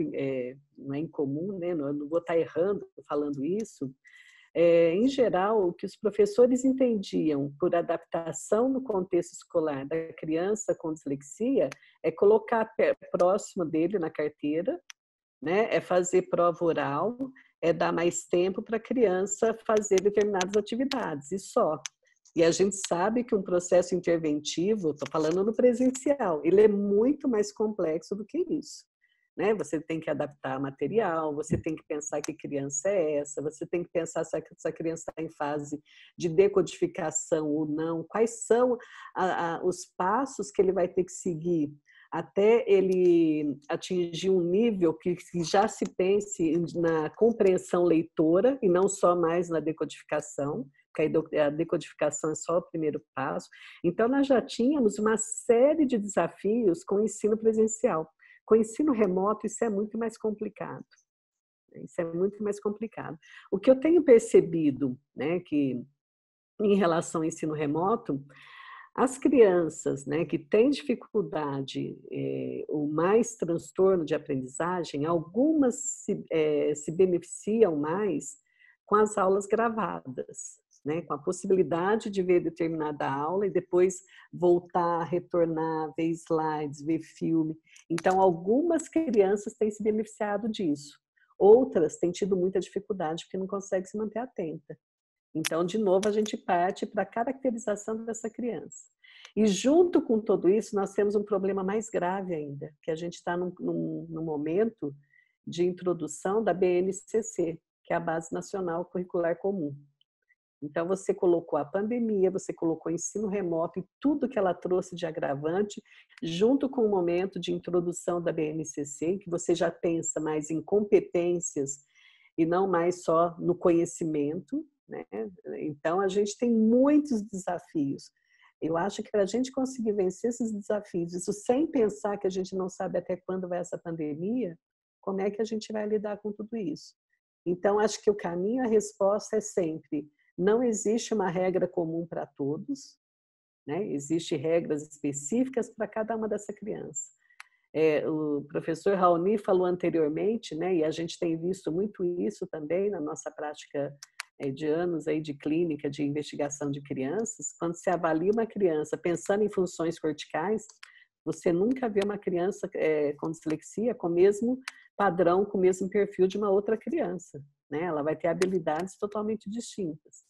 incomum, né? Não vou estar errando falando isso, em geral, o que os professores entendiam por adaptação no contexto escolar da criança com dislexia é colocar próximo dele na carteira, né? É fazer prova oral, é dar mais tempo para a criança fazer determinadas atividades, e só. E a gente sabe que um processo interventivo, estou falando no presencial, ele é muito mais complexo do que isso. Né? Você tem que adaptar material, você tem que pensar que criança é essa, você tem que pensar se essa criança está em fase de decodificação ou não, quais são os passos que ele vai ter que seguir até ele atingir um nível que já se pense na compreensão leitora e não só mais na decodificação, porque a decodificação é só o primeiro passo. Então, nós já tínhamos uma série de desafios com o ensino presencial. Com o ensino remoto, isso é muito mais complicado. Isso é muito mais complicado. O que eu tenho percebido, né, que em relação ao ensino remoto, as crianças, né, que têm dificuldade ou mais transtorno de aprendizagem, algumas se beneficiam mais com as aulas gravadas, né, com a possibilidade de ver determinada aula e depois voltar, retornar, ver slides, ver filme. Então, algumas crianças têm se beneficiado disso. Outras têm tido muita dificuldade porque não conseguem se manter atenta. Então, de novo, a gente parte para a caracterização dessa criança. E junto com tudo isso, nós temos um problema mais grave ainda, que a gente está num momento de introdução da BNCC, que é a Base Nacional Curricular Comum. Então, você colocou a pandemia, você colocou o ensino remoto e tudo que ela trouxe de agravante, junto com o momento de introdução da BNCC, que você já pensa mais em competências e não mais só no conhecimento, né? Então, a gente tem muitos desafios. Eu acho que para a gente conseguir vencer esses desafios, isso sem pensar que a gente não sabe até quando vai essa pandemia, como é que a gente vai lidar com tudo isso? Então, acho que o caminho, a resposta é sempre: não existe uma regra comum para todos, né? Existem regras específicas para cada uma dessa criança. O professor Raoni falou anteriormente, né? E a gente tem visto muito isso também na nossa prática de anos aí de clínica, de investigação de crianças. Quando se avalia uma criança pensando em funções corticais, você nunca vê uma criança com dislexia com o mesmo padrão, com o mesmo perfil de uma outra criança, né? Ela vai ter habilidades totalmente distintas.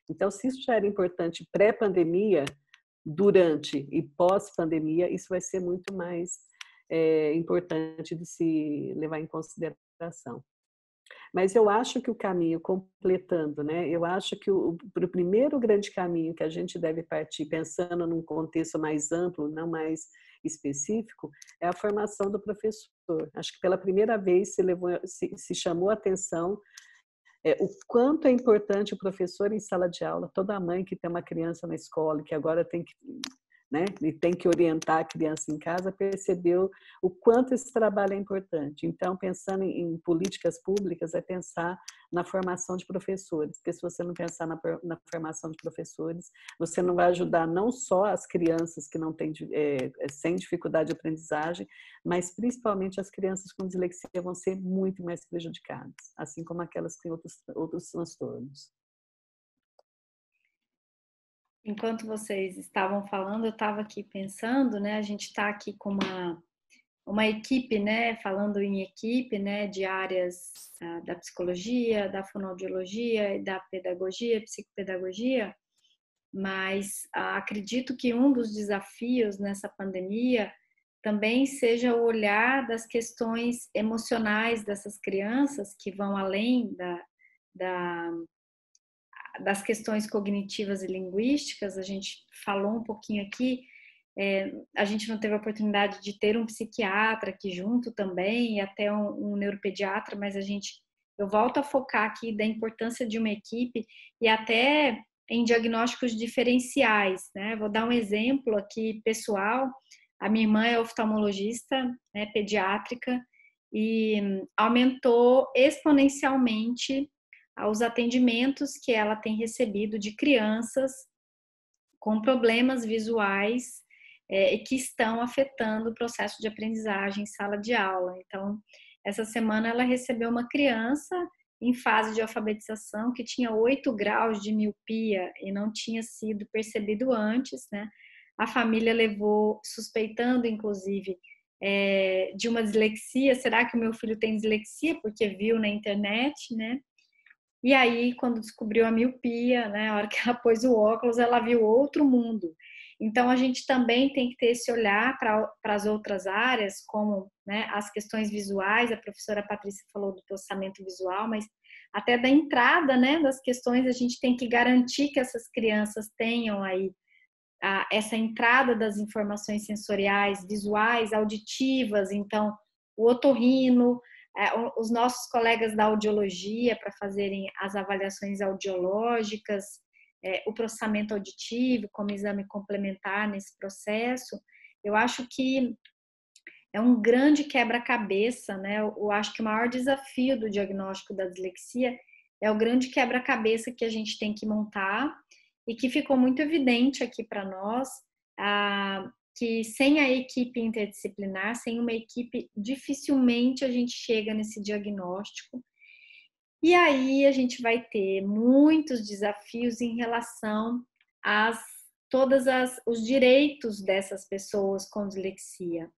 Então, se isso já era importante pré-pandemia, durante e pós-pandemia, isso vai ser muito mais importante de se levar em consideração. Mas eu acho que o caminho, completando, né? Eu acho que o primeiro grande caminho que a gente deve partir, pensando num contexto mais amplo, não mais específico, é a formação do professor. Acho que pela primeira vez se chamou a atenção o quanto é importante o professor em sala de aula. Toda mãe que tem uma criança na escola, que agora tem que, né, e tem que orientar a criança em casa, percebeu o quanto esse trabalho é importante. Então, pensando em políticas públicas, é pensar na formação de professores, porque se você não pensar na formação de professores, você não vai ajudar não só as crianças que não têm sem dificuldade de aprendizagem, mas principalmente as crianças com dislexia vão ser muito mais prejudicadas, assim como aquelas que têm outros transtornos. Enquanto vocês estavam falando, eu estava aqui pensando, né? A gente está aqui com uma equipe, né? Falando em equipe, né? De áreas da psicologia, da fonoaudiologia e da pedagogia, psicopedagogia. Mas acredito que um dos desafios nessa pandemia também seja o olhar das questões emocionais dessas crianças, que vão além das questões cognitivas e linguísticas. A gente falou um pouquinho aqui, a gente não teve a oportunidade de ter um psiquiatra aqui junto também, e até um neuropediatra, mas eu volto a focar aqui da importância de uma equipe e até em diagnósticos diferenciais, né? Vou dar um exemplo aqui pessoal. A minha irmã é oftalmologista, né, pediátrica, e aumentou exponencialmente os atendimentos que ela tem recebido de crianças com problemas visuais que estão afetando o processo de aprendizagem em sala de aula. Então, essa semana ela recebeu uma criança em fase de alfabetização que tinha 8 graus de miopia e não tinha sido percebido antes, né? A família levou, suspeitando inclusive de uma dislexia. Será que o meu filho tem dislexia? Porque viu na internet, né? E aí, quando descobriu a miopia, né, a hora que ela pôs o óculos, ela viu outro mundo. Então, a gente também tem que ter esse olhar para as outras áreas, como, né, as questões visuais. A professora Patrícia falou do processamento visual, mas até da entrada, né, das questões, a gente tem que garantir que essas crianças tenham aí essa entrada das informações sensoriais, visuais, auditivas. Então, o otorrino, os nossos colegas da audiologia para fazerem as avaliações audiológicas, o processamento auditivo como exame complementar nesse processo. Eu acho que é um grande quebra-cabeça, né? Eu acho que o maior desafio do diagnóstico da dislexia é o grande quebra-cabeça que a gente tem que montar, e que ficou muito evidente aqui para nós, que sem a equipe interdisciplinar, sem uma equipe, dificilmente a gente chega nesse diagnóstico. E aí a gente vai ter muitos desafios em relação a todos os direitos dessas pessoas com dislexia.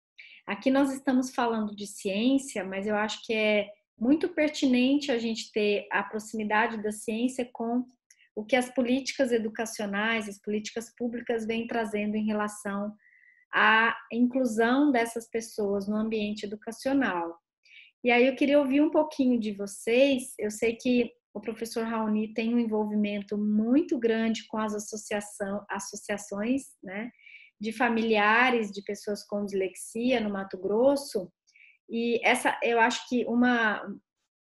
Aqui nós estamos falando de ciência, mas eu acho que é muito pertinente a gente ter a proximidade da ciência com o que as políticas educacionais, as políticas públicas vêm trazendo em relação à inclusão dessas pessoas no ambiente educacional. E aí eu queria ouvir um pouquinho de vocês. Eu sei que o professor Raoni tem um envolvimento muito grande com as associações, né, de familiares de pessoas com dislexia no Mato Grosso. E eu acho que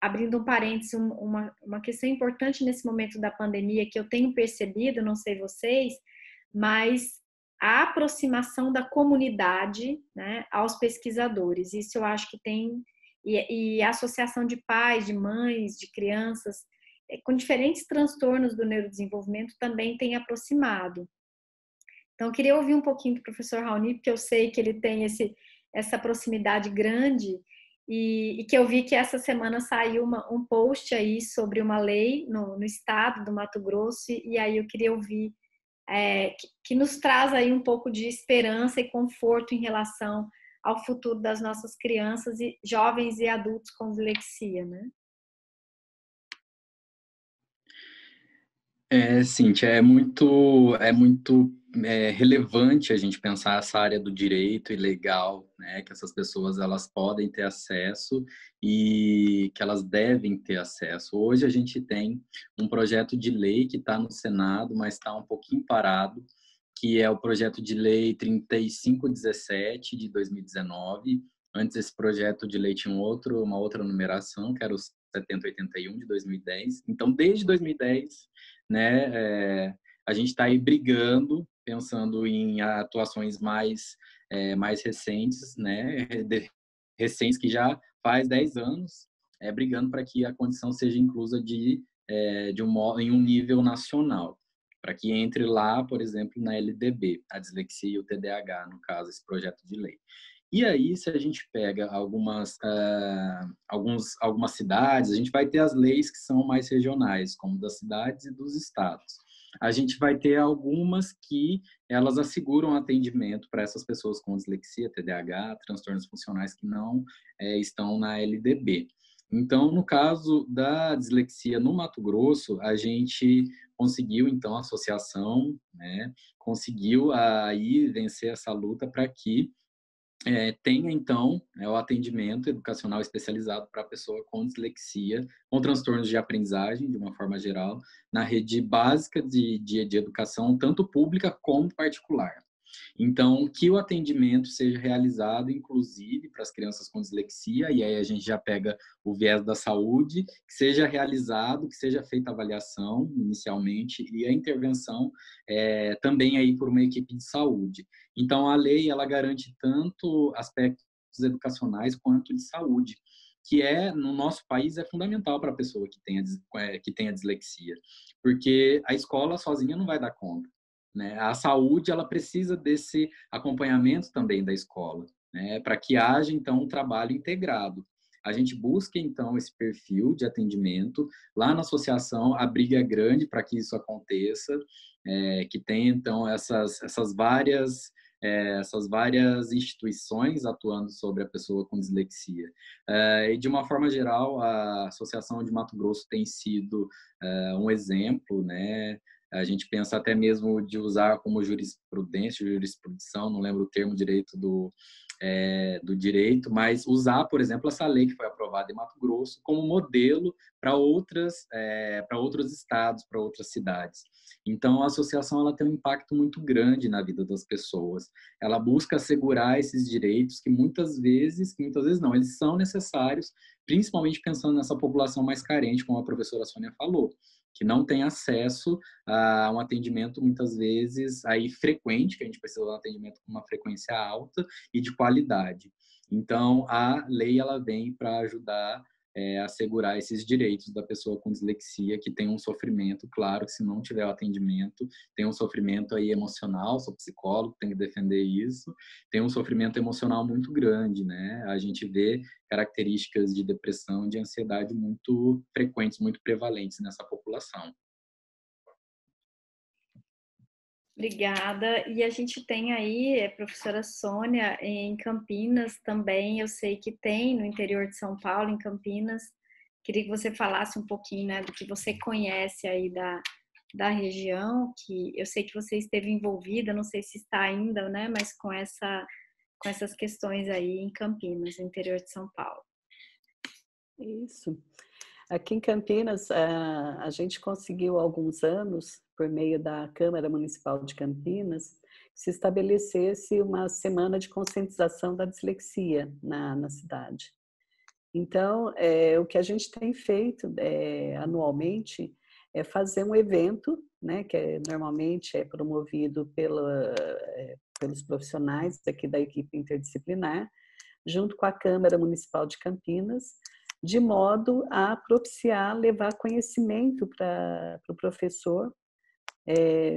abrindo um parênteses, uma questão importante nesse momento da pandemia que eu tenho percebido, não sei vocês, mas a aproximação da comunidade, né, aos pesquisadores. Isso eu acho que tem, e a associação de pais, de mães, de crianças com diferentes transtornos do neurodesenvolvimento também tem aproximado. Então, eu queria ouvir um pouquinho do professor Raoni, porque eu sei que ele tem essa proximidade grande, e que eu vi que essa semana saiu um post aí sobre uma lei no estado do Mato Grosso, e aí eu queria ouvir que nos traz aí um pouco de esperança e conforto em relação ao futuro das nossas crianças e jovens e adultos com dislexia, né? Cíntia, é muito relevante a gente pensar essa área do direito e legal, né, que essas pessoas elas podem ter acesso e que elas devem ter acesso. Hoje a gente tem um projeto de lei que está no Senado, mas está um pouquinho parado, que é o projeto de lei 3517 de 2019. Antes esse projeto de lei tinha uma outra numeração, que era o 7081 de 2010. Então, desde 2010, né, a gente está aí brigando, pensando em atuações mais recentes, né, recentes que já faz 10 anos, brigando para que a condição seja inclusa em um nível nacional, para que entre lá, por exemplo, na LDB, a dislexia e o TDAH, no caso, esse projeto de lei. E aí, se a gente pega algumas cidades, a gente vai ter as leis que são mais regionais, como das cidades e dos estados. A gente vai ter algumas que elas asseguram atendimento para essas pessoas com dislexia, TDAH, transtornos funcionais que não estão na LDB. Então, no caso da dislexia no Mato Grosso, a gente conseguiu, então, a associação, né, conseguiu aí vencer essa luta para que tenha, então, o atendimento educacional especializado para a pessoa com dislexia, com transtornos de aprendizagem, de uma forma geral, na rede básica de educação, tanto pública como particular. Então, que o atendimento seja realizado, inclusive, para as crianças com dislexia, e aí a gente já pega o viés da saúde, que seja realizado, que seja feita a avaliação inicialmente e a intervenção também aí por uma equipe de saúde. Então, a lei, ela garante tanto aspectos educacionais quanto de saúde, que no nosso país é fundamental para a pessoa que tenha dislexia, porque a escola sozinha não vai dar conta, né? A saúde, ela precisa desse acompanhamento também da escola, né? Para que haja, então, um trabalho integrado. A gente busca, então, esse perfil de atendimento. Lá na associação, a briga é grande para que isso aconteça, que tenha, então, essas várias essas várias instituições atuando sobre a pessoa com dislexia. E de uma forma geral, a Associação de Mato Grosso tem sido um exemplo, né? A gente pensa até mesmo de usar como jurisprudição, não lembro o termo direito do direito, mas usar, por exemplo, essa lei que foi aprovada em Mato Grosso como modelo para outros estados, para outras cidades. Então, a associação ela tem um impacto muito grande na vida das pessoas. Ela busca assegurar esses direitos que muitas vezes não, eles são necessários, principalmente pensando nessa população mais carente, como a professora Sônia falou, que não tem acesso a um atendimento, muitas vezes, aí frequente, que a gente precisa de um atendimento com uma frequência alta e de qualidade. Então, a lei ela vem para ajudar a assegurar esses direitos da pessoa com dislexia, que tem um sofrimento, claro, que se não tiver o atendimento, tem um sofrimento aí emocional, sou psicólogo, tem que defender isso, tem um sofrimento emocional muito grande, né? A gente vê características de depressão e de ansiedade muito frequentes, muito prevalentes nessa população. Obrigada. E a gente tem aí, professora Sônia, em Campinas também, eu sei que tem no interior de São Paulo, em Campinas. Queria que você falasse um pouquinho, né, do que você conhece aí da região, que eu sei que você esteve envolvida, não sei se está ainda, né, mas com essas questões aí em Campinas, no interior de São Paulo. Isso. Aqui em Campinas, a gente conseguiu há alguns anos, por meio da Câmara Municipal de Campinas, que se estabelecesse uma semana de conscientização da dislexia na cidade. Então, o que a gente tem feito anualmente é fazer um evento, né, que normalmente é promovido pelos profissionais aqui da equipe interdisciplinar, junto com a Câmara Municipal de Campinas, de modo a propiciar, levar conhecimento para o professor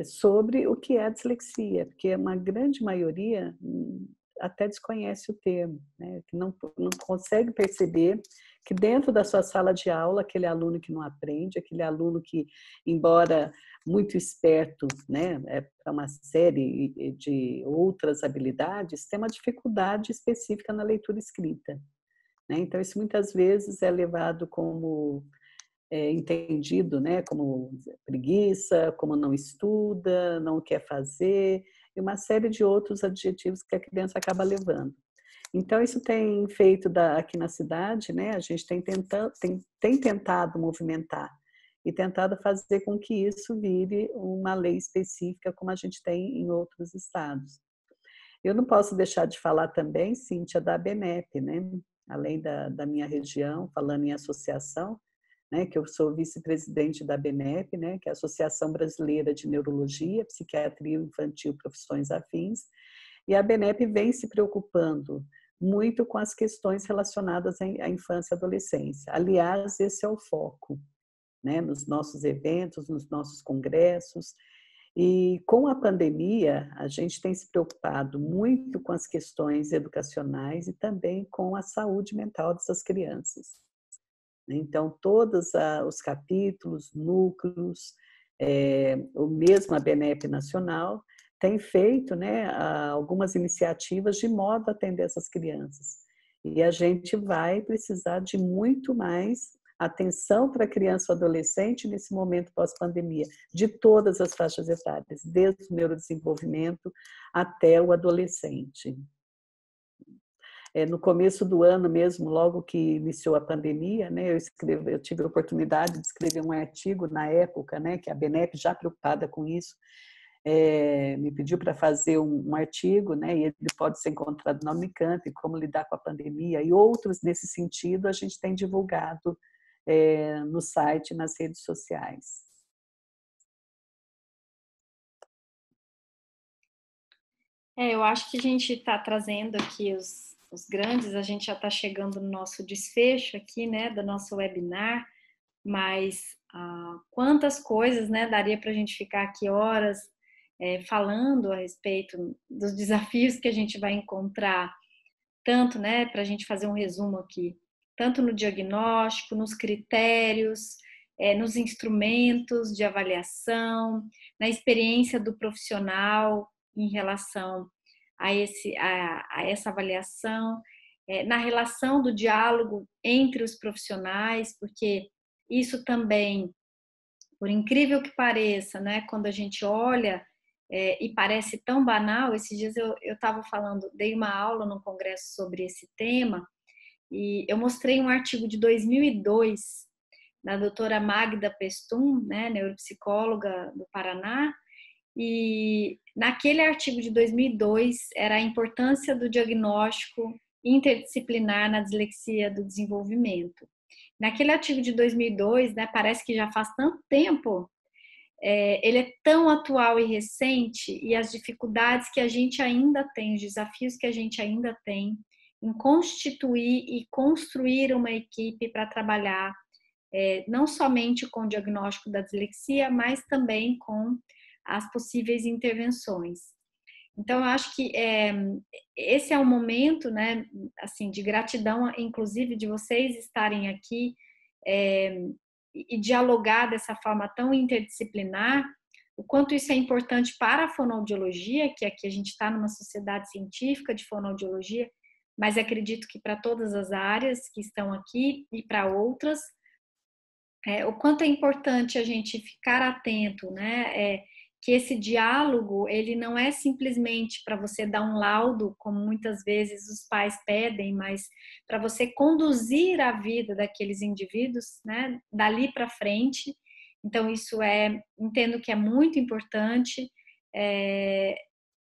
sobre o que é a dislexia, porque uma grande maioria até desconhece o termo, né? Que não consegue perceber que dentro da sua sala de aula, aquele aluno que não aprende, aquele aluno que, embora muito esperto, né, para uma série de outras habilidades, tem uma dificuldade específica na leitura escrita. Então, isso muitas vezes é levado como entendido, né, como preguiça, como não estuda, não quer fazer, e uma série de outros adjetivos que a criança acaba levando. Então, isso tem feito aqui na cidade, né, a gente tem tentado movimentar e tentado fazer com que isso vire uma lei específica, como a gente tem em outros estados. Eu não posso deixar de falar também, Cíntia, da ABNEP, né? Além da minha região, falando em associação, né, que eu sou vice-presidente da ABNEP, né, que é a Associação Brasileira de Neurologia, Psiquiatria Infantil e Profissões Afins, e a ABNEP vem se preocupando muito com as questões relacionadas à infância e adolescência. Aliás, esse é o foco, né, nos nossos eventos, nos nossos congressos. E com a pandemia, a gente tem se preocupado muito com as questões educacionais e também com a saúde mental dessas crianças. Então, todos os capítulos, núcleos, o mesmo ABNEP Nacional, tem feito, né, algumas iniciativas de modo a atender essas crianças. E a gente vai precisar de muito mais atenção para a criança ou adolescente nesse momento pós-pandemia, de todas as faixas etárias, desde o neurodesenvolvimento até o adolescente. No começo do ano mesmo, logo que iniciou a pandemia, né, eu tive a oportunidade de escrever um artigo na época, né, que a ABNEP, já preocupada com isso, me pediu para fazer um artigo, né, e ele pode ser encontrado na Unicamp, como lidar com a pandemia, e outros nesse sentido a gente tem divulgado no site e nas redes sociais. Eu acho que a gente está trazendo aqui os grandes, a gente já está chegando no nosso desfecho aqui, né, do nosso webinar, mas quantas coisas, né, daria para a gente ficar aqui horas falando a respeito dos desafios que a gente vai encontrar, tanto, né, para a gente fazer um resumo aqui, tanto no diagnóstico, nos critérios, nos instrumentos de avaliação, na experiência do profissional em relação a essa avaliação, na relação do diálogo entre os profissionais, porque isso também, por incrível que pareça, né, quando a gente olha e parece tão banal, esses dias eu estava falando, dei uma aula num congresso sobre esse tema, e eu mostrei um artigo de 2002 da doutora Magda Pestum, né, neuropsicóloga do Paraná, e naquele artigo de 2002 era a importância do diagnóstico interdisciplinar na dislexia do desenvolvimento. Naquele artigo de 2002, né, parece que já faz tanto tempo, ele é tão atual e recente, e as dificuldades que a gente ainda tem, os desafios que a gente ainda tem em constituir e construir uma equipe para trabalhar não somente com o diagnóstico da dislexia, mas também com as possíveis intervenções. Então, eu acho que esse é um momento, né, assim, de gratidão, inclusive, de vocês estarem aqui e dialogar dessa forma tão interdisciplinar, o quanto isso é importante para a fonoaudiologia, que aqui a gente está numa sociedade científica de fonoaudiologia, mas acredito que para todas as áreas que estão aqui e para outras, o quanto é importante a gente ficar atento, né? Que esse diálogo, ele não é simplesmente para você dar um laudo, como muitas vezes os pais pedem, mas para você conduzir a vida daqueles indivíduos, né? Dali para frente. Então, isso entendo que é muito importante,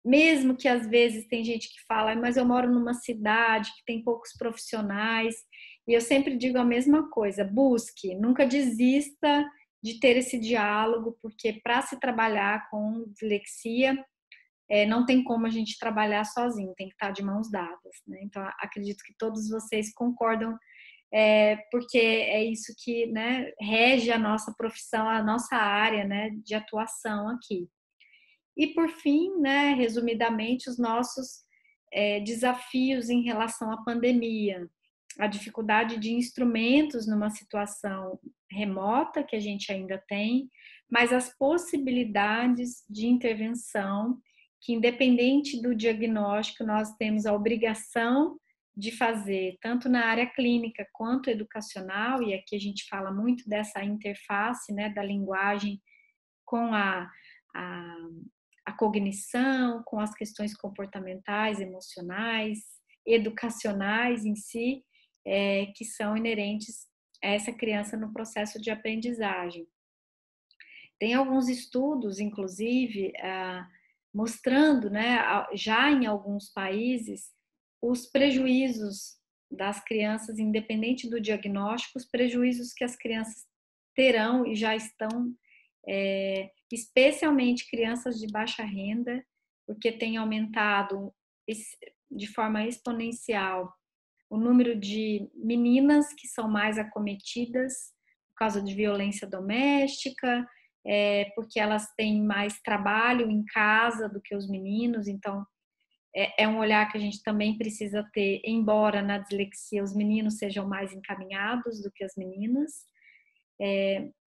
mesmo que às vezes tem gente que fala, mas eu moro numa cidade que tem poucos profissionais, e eu sempre digo a mesma coisa, busque, nunca desista de ter esse diálogo, porque para se trabalhar com dislexia, não tem como a gente trabalhar sozinho, tem que estar de mãos dadas, né? Então, acredito que todos vocês concordam, porque é isso que, né, rege a nossa profissão, a nossa área, né, de atuação aqui. E, por fim, né, resumidamente, os nossos desafios em relação à pandemia, a dificuldade de instrumentos numa situação remota que a gente ainda tem, mas as possibilidades de intervenção que, independente do diagnóstico, nós temos a obrigação de fazer, tanto na área clínica quanto educacional, e aqui a gente fala muito dessa interface, né, da linguagem com a cognição, com as questões comportamentais, emocionais, educacionais em si, que são inerentes a essa criança no processo de aprendizagem. Tem alguns estudos, inclusive, mostrando, né, já em alguns países, os prejuízos das crianças, independente do diagnóstico, os prejuízos que as crianças terão e já estão, especialmente crianças de baixa renda, porque tem aumentado de forma exponencial o número de meninas que são mais acometidas por causa de violência doméstica, porque elas têm mais trabalho em casa do que os meninos, então é um olhar que a gente também precisa ter, embora na dislexia os meninos sejam mais encaminhados do que as meninas,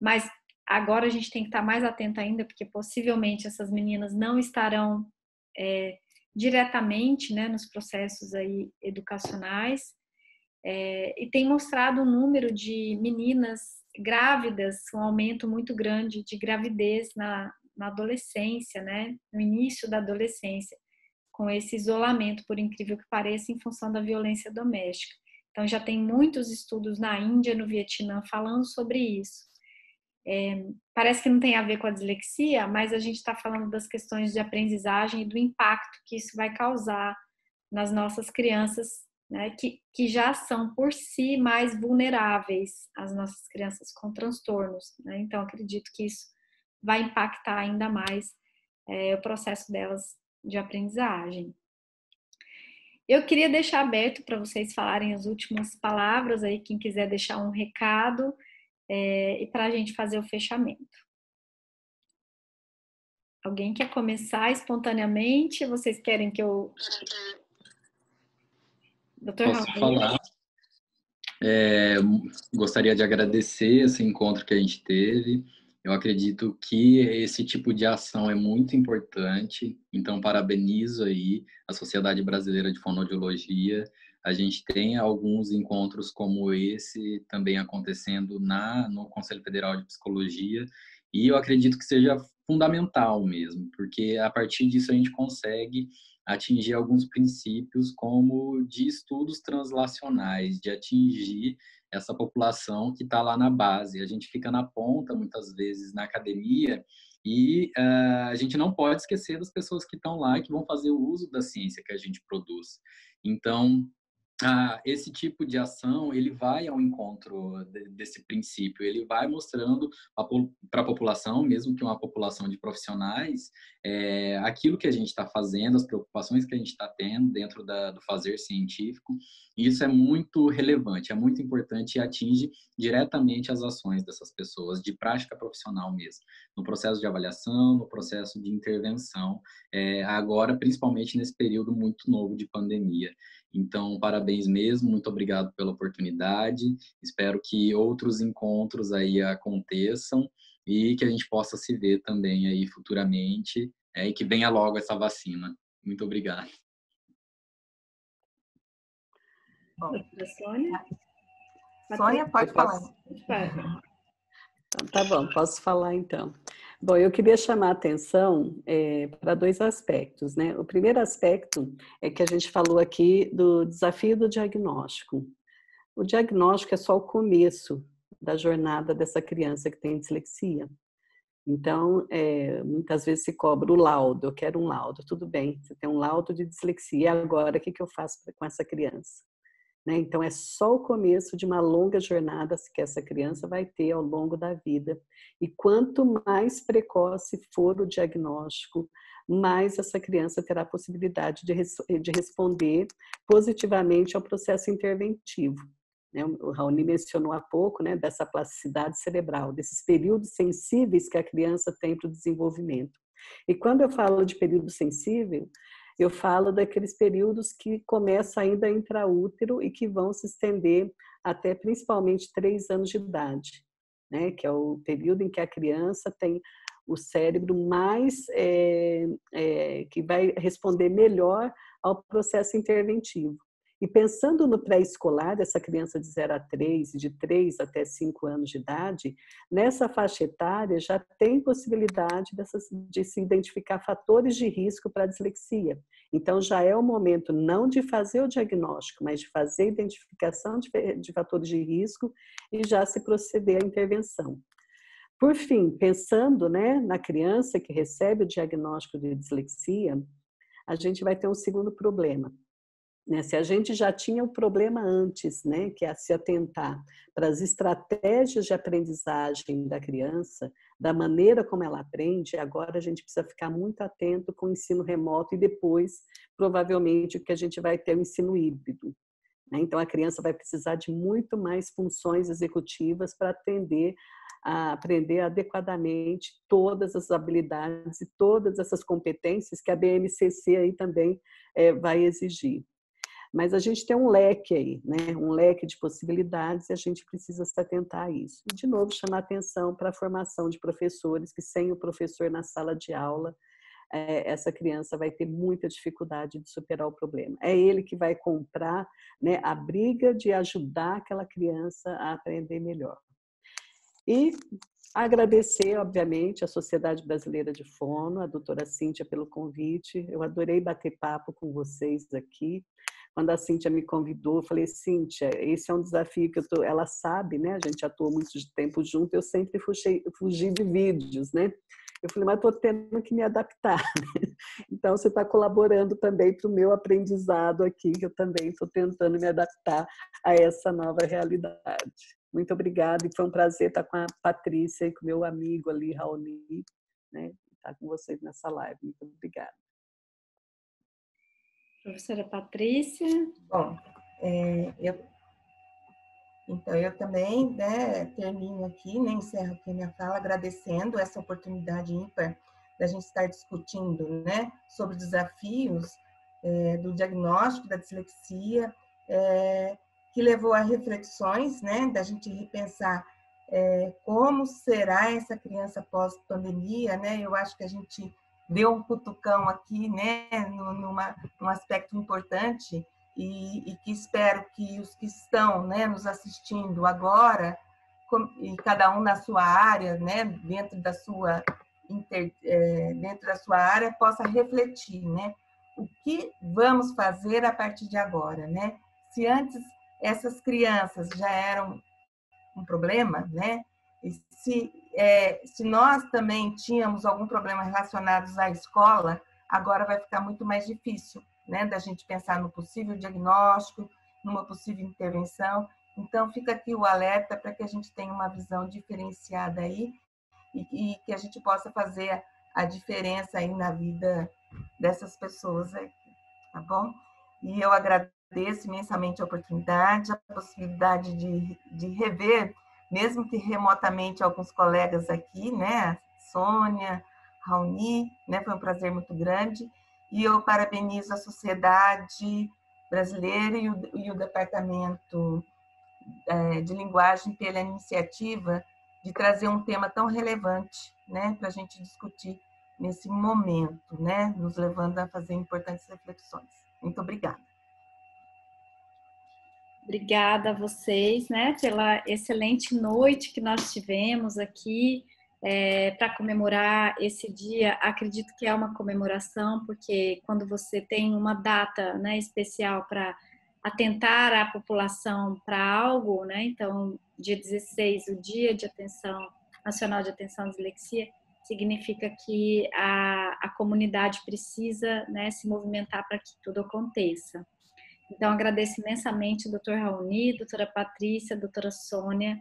mas agora a gente tem que estar mais atento ainda, porque possivelmente essas meninas não estarão diretamente, né, nos processos aí educacionais, e tem mostrado um número de meninas grávidas, um aumento muito grande de gravidez na adolescência, né, no início da adolescência, com esse isolamento, por incrível que pareça, em função da violência doméstica. Então já tem muitos estudos na Índia, no Vietnã, falando sobre isso. Parece que não tem a ver com a dislexia, mas a gente está falando das questões de aprendizagem e do impacto que isso vai causar nas nossas crianças, né, que já são por si mais vulneráveis, as nossas crianças com transtornos, né? Então acredito que isso vai impactar ainda mais o processo delas de aprendizagem. Eu queria deixar aberto para vocês falarem as últimas palavras aí, quem quiser deixar um recado, e para a gente fazer o fechamento. Alguém quer começar espontaneamente? Vocês querem que eu... Dr. Posso falar? Gostaria de agradecer esse encontro que a gente teve. Eu acredito que esse tipo de ação é muito importante, então parabenizo aí a Sociedade Brasileira de Fonoaudiologia. A gente tem alguns encontros como esse também acontecendo no Conselho Federal de Psicologia, e eu acredito que seja fundamental mesmo, porque a partir disso a gente consegue atingir alguns princípios como de estudos translacionais, de atingir essa população que está lá na base. A gente fica na ponta, muitas vezes, na academia, e a gente não pode esquecer das pessoas que estão lá e que vão fazer o uso da ciência que a gente produz. Então, esse tipo de ação, ele vai ao encontro desse princípio, ele vai mostrando para a população, mesmo que uma população de profissionais, aquilo que a gente está fazendo, as preocupações que a gente está tendo dentro do fazer científico. E isso é muito relevante, é muito importante e atinge diretamente as ações dessas pessoas, de prática profissional mesmo, no processo de avaliação, no processo de intervenção, agora, principalmente nesse período muito novo de pandemia. Então, parabéns mesmo, muito obrigado pela oportunidade. Espero que outros encontros aí aconteçam e que a gente possa se ver também aí futuramente, e que venha logo essa vacina. Muito obrigado. Bom, Sônia? Sônia, pode falar. Tá bom, posso falar então. Bom, eu queria chamar a atenção para dois aspectos, né? O primeiro aspecto é que a gente falou aqui do desafio do diagnóstico. O diagnóstico é só o começo da jornada dessa criança que tem dislexia. Então, muitas vezes se cobra o laudo, eu quero um laudo, tudo bem, você tem um laudo de dislexia, agora o que eu faço com essa criança? Né? Então, é só o começo de uma longa jornada que essa criança vai ter ao longo da vida. E quanto mais precoce for o diagnóstico, mais essa criança terá a possibilidade de responder positivamente ao processo interventivo. O Raoni mencionou há pouco, né, dessa plasticidade cerebral, desses períodos sensíveis que a criança tem para o desenvolvimento. E quando eu falo de período sensível, eu falo daqueles períodos que começam ainda intraútero e que vão se estender até principalmente 3 anos de idade, né? Que é o período em que a criança tem o cérebro mais, que vai responder melhor ao processo interventivo. E pensando no pré-escolar, dessa criança de 0 a 3, de 3 até 5 anos de idade, nessa faixa etária já tem possibilidade de se identificar fatores de risco para a dislexia. Então já é o momento não de fazer o diagnóstico, mas de fazer a identificação de fatores de risco e já se proceder à intervenção. Por fim, pensando, né, na criança que recebe o diagnóstico de dislexia, a gente vai ter um segundo problema. Se a gente já tinha o problema antes, né, que é se atentar para as estratégias de aprendizagem da criança, da maneira como ela aprende, agora a gente precisa ficar muito atento com o ensino remoto e depois, provavelmente, o que a gente vai ter é o ensino híbrido. Então, a criança vai precisar de muito mais funções executivas para aprender adequadamente todas as habilidades e todas essas competências que a BNCC aí também vai exigir. Mas a gente tem um leque aí, né? Um leque de possibilidades e a gente precisa se atentar a isso. E, de novo, chamar atenção para a formação de professores, que sem o professor na sala de aula, essa criança vai ter muita dificuldade de superar o problema. É ele que vai comprar, né, a briga de ajudar aquela criança a aprender melhor. E agradecer, obviamente, à Sociedade Brasileira de Fono, a doutora Cíntia pelo convite. Eu adorei bater papo com vocês aqui. Quando a Cíntia me convidou, eu falei, Cíntia, esse é um desafio que ela sabe, né? A gente atuou muito tempo junto, eu sempre fugi de vídeos, né? Eu falei, mas estou tendo que me adaptar. Então, você está colaborando também para o meu aprendizado aqui, que eu também estou tentando me adaptar a essa nova realidade. Muito obrigada, e foi um prazer estar com a Patrícia e com o meu amigo ali, Raoni, né? Estar com vocês nessa live. Muito obrigada. Professora Patrícia. Bom, então eu também, né, termino aqui, né, encerro aqui a minha fala agradecendo essa oportunidade ímpar da gente estar discutindo, né, sobre desafios do diagnóstico da dislexia, que levou a reflexões, né, da gente repensar como será essa criança pós-pandemia, né? Eu acho que a gente deu um cutucão aqui, né, num aspecto importante e que espero que os que estão, né, nos assistindo agora, e cada um na sua área, né, dentro da sua área, possa refletir, né? O que vamos fazer a partir de agora, né? Se antes essas crianças já eram um problema, né? E se nós também tínhamos algum problema relacionado à escola, agora vai ficar muito mais difícil, né? Da gente pensar no possível diagnóstico, numa possível intervenção. Então, fica aqui o alerta para que a gente tenha uma visão diferenciada aí e que a gente possa fazer a diferença aí na vida dessas pessoas aí, tá bom? E eu agradeço imensamente a oportunidade, a possibilidade de rever, mesmo que remotamente, alguns colegas aqui, né? Sônia, Raoni, né? Foi um prazer muito grande. E eu parabenizo a sociedade brasileira e o Departamento de Linguagem pela iniciativa de trazer um tema tão relevante, né? Para a gente discutir nesse momento, né? Nos levando a fazer importantes reflexões. Muito obrigada. Obrigada a vocês, né, pela excelente noite que nós tivemos aqui para comemorar esse dia. Acredito que é uma comemoração, porque quando você tem uma data, né, especial para atentar a população para algo, né, então, dia 16, o Dia de Atenção Nacional de Atenção à Dislexia, significa que a comunidade precisa, né, se movimentar para que tudo aconteça. Então, agradeço imensamente ao Dr. Raoni, doutora Patrícia, doutora Sônia,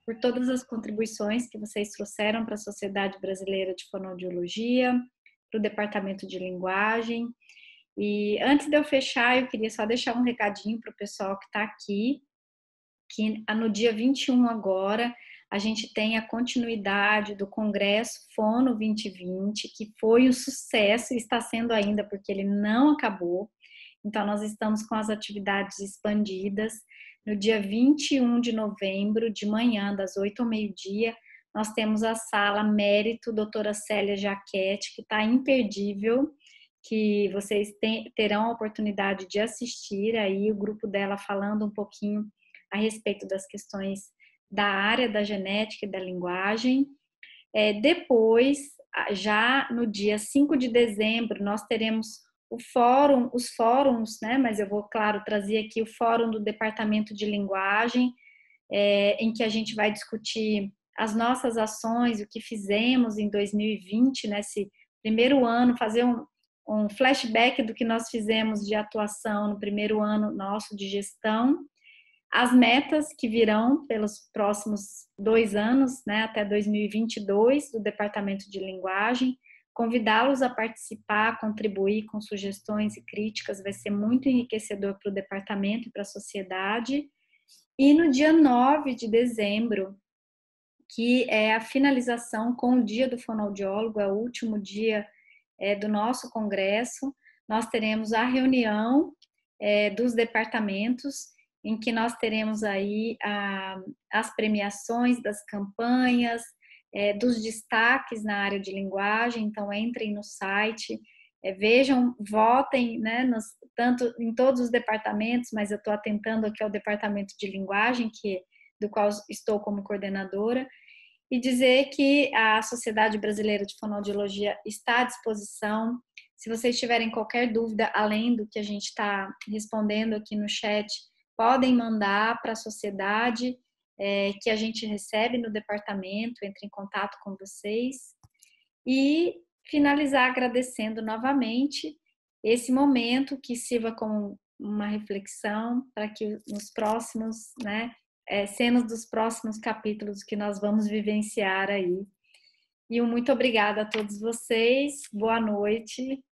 por todas as contribuições que vocês trouxeram para a Sociedade Brasileira de Fonoaudiologia, para o Departamento de Linguagem. E antes de eu fechar, eu queria só deixar um recadinho para o pessoal que está aqui, que no dia 21 agora, a gente tem a continuidade do Congresso Fono 2020, que foi um sucesso e está sendo ainda, porque ele não acabou. Então, nós estamos com as atividades expandidas. No dia 21 de novembro, de manhã, das 8 ao meio-dia, nós temos a sala Mérito doutora Célia Jaquete, que está imperdível, que vocês terão a oportunidade de assistir aí o grupo dela falando um pouquinho a respeito das questões da área da genética e da linguagem. Depois, já no dia 5 de dezembro, nós teremos os fóruns, né? Mas eu vou, claro, trazer aqui o fórum do Departamento de Linguagem, em que a gente vai discutir as nossas ações, o que fizemos em 2020, nesse primeiro ano, fazer um flashback do que nós fizemos de atuação no primeiro ano nosso de gestão, as metas que virão pelos próximos 2 anos, né, até 2022, do Departamento de Linguagem, convidá-los a participar, contribuir com sugestões e críticas, vai ser muito enriquecedor para o departamento e para a sociedade. E no dia 9 de dezembro, que é a finalização com o Dia do Fonoaudiólogo, é o último dia do nosso congresso, nós teremos a reunião dos departamentos, em que nós teremos aí as premiações das campanhas, dos destaques na área de linguagem. Então entrem no site, vejam, votem, né, tanto em todos os departamentos, mas eu estou atentando aqui ao departamento de linguagem, do qual estou como coordenadora, e dizer que a Sociedade Brasileira de Fonoaudiologia está à disposição. Se vocês tiverem qualquer dúvida, além do que a gente está respondendo aqui no chat, podem mandar para a sociedade, que a gente recebe no departamento, entre em contato com vocês. E finalizar agradecendo novamente esse momento, que sirva como uma reflexão para que nos próximos, né, cenas dos próximos capítulos que nós vamos vivenciar aí. E muito obrigada a todos vocês, boa noite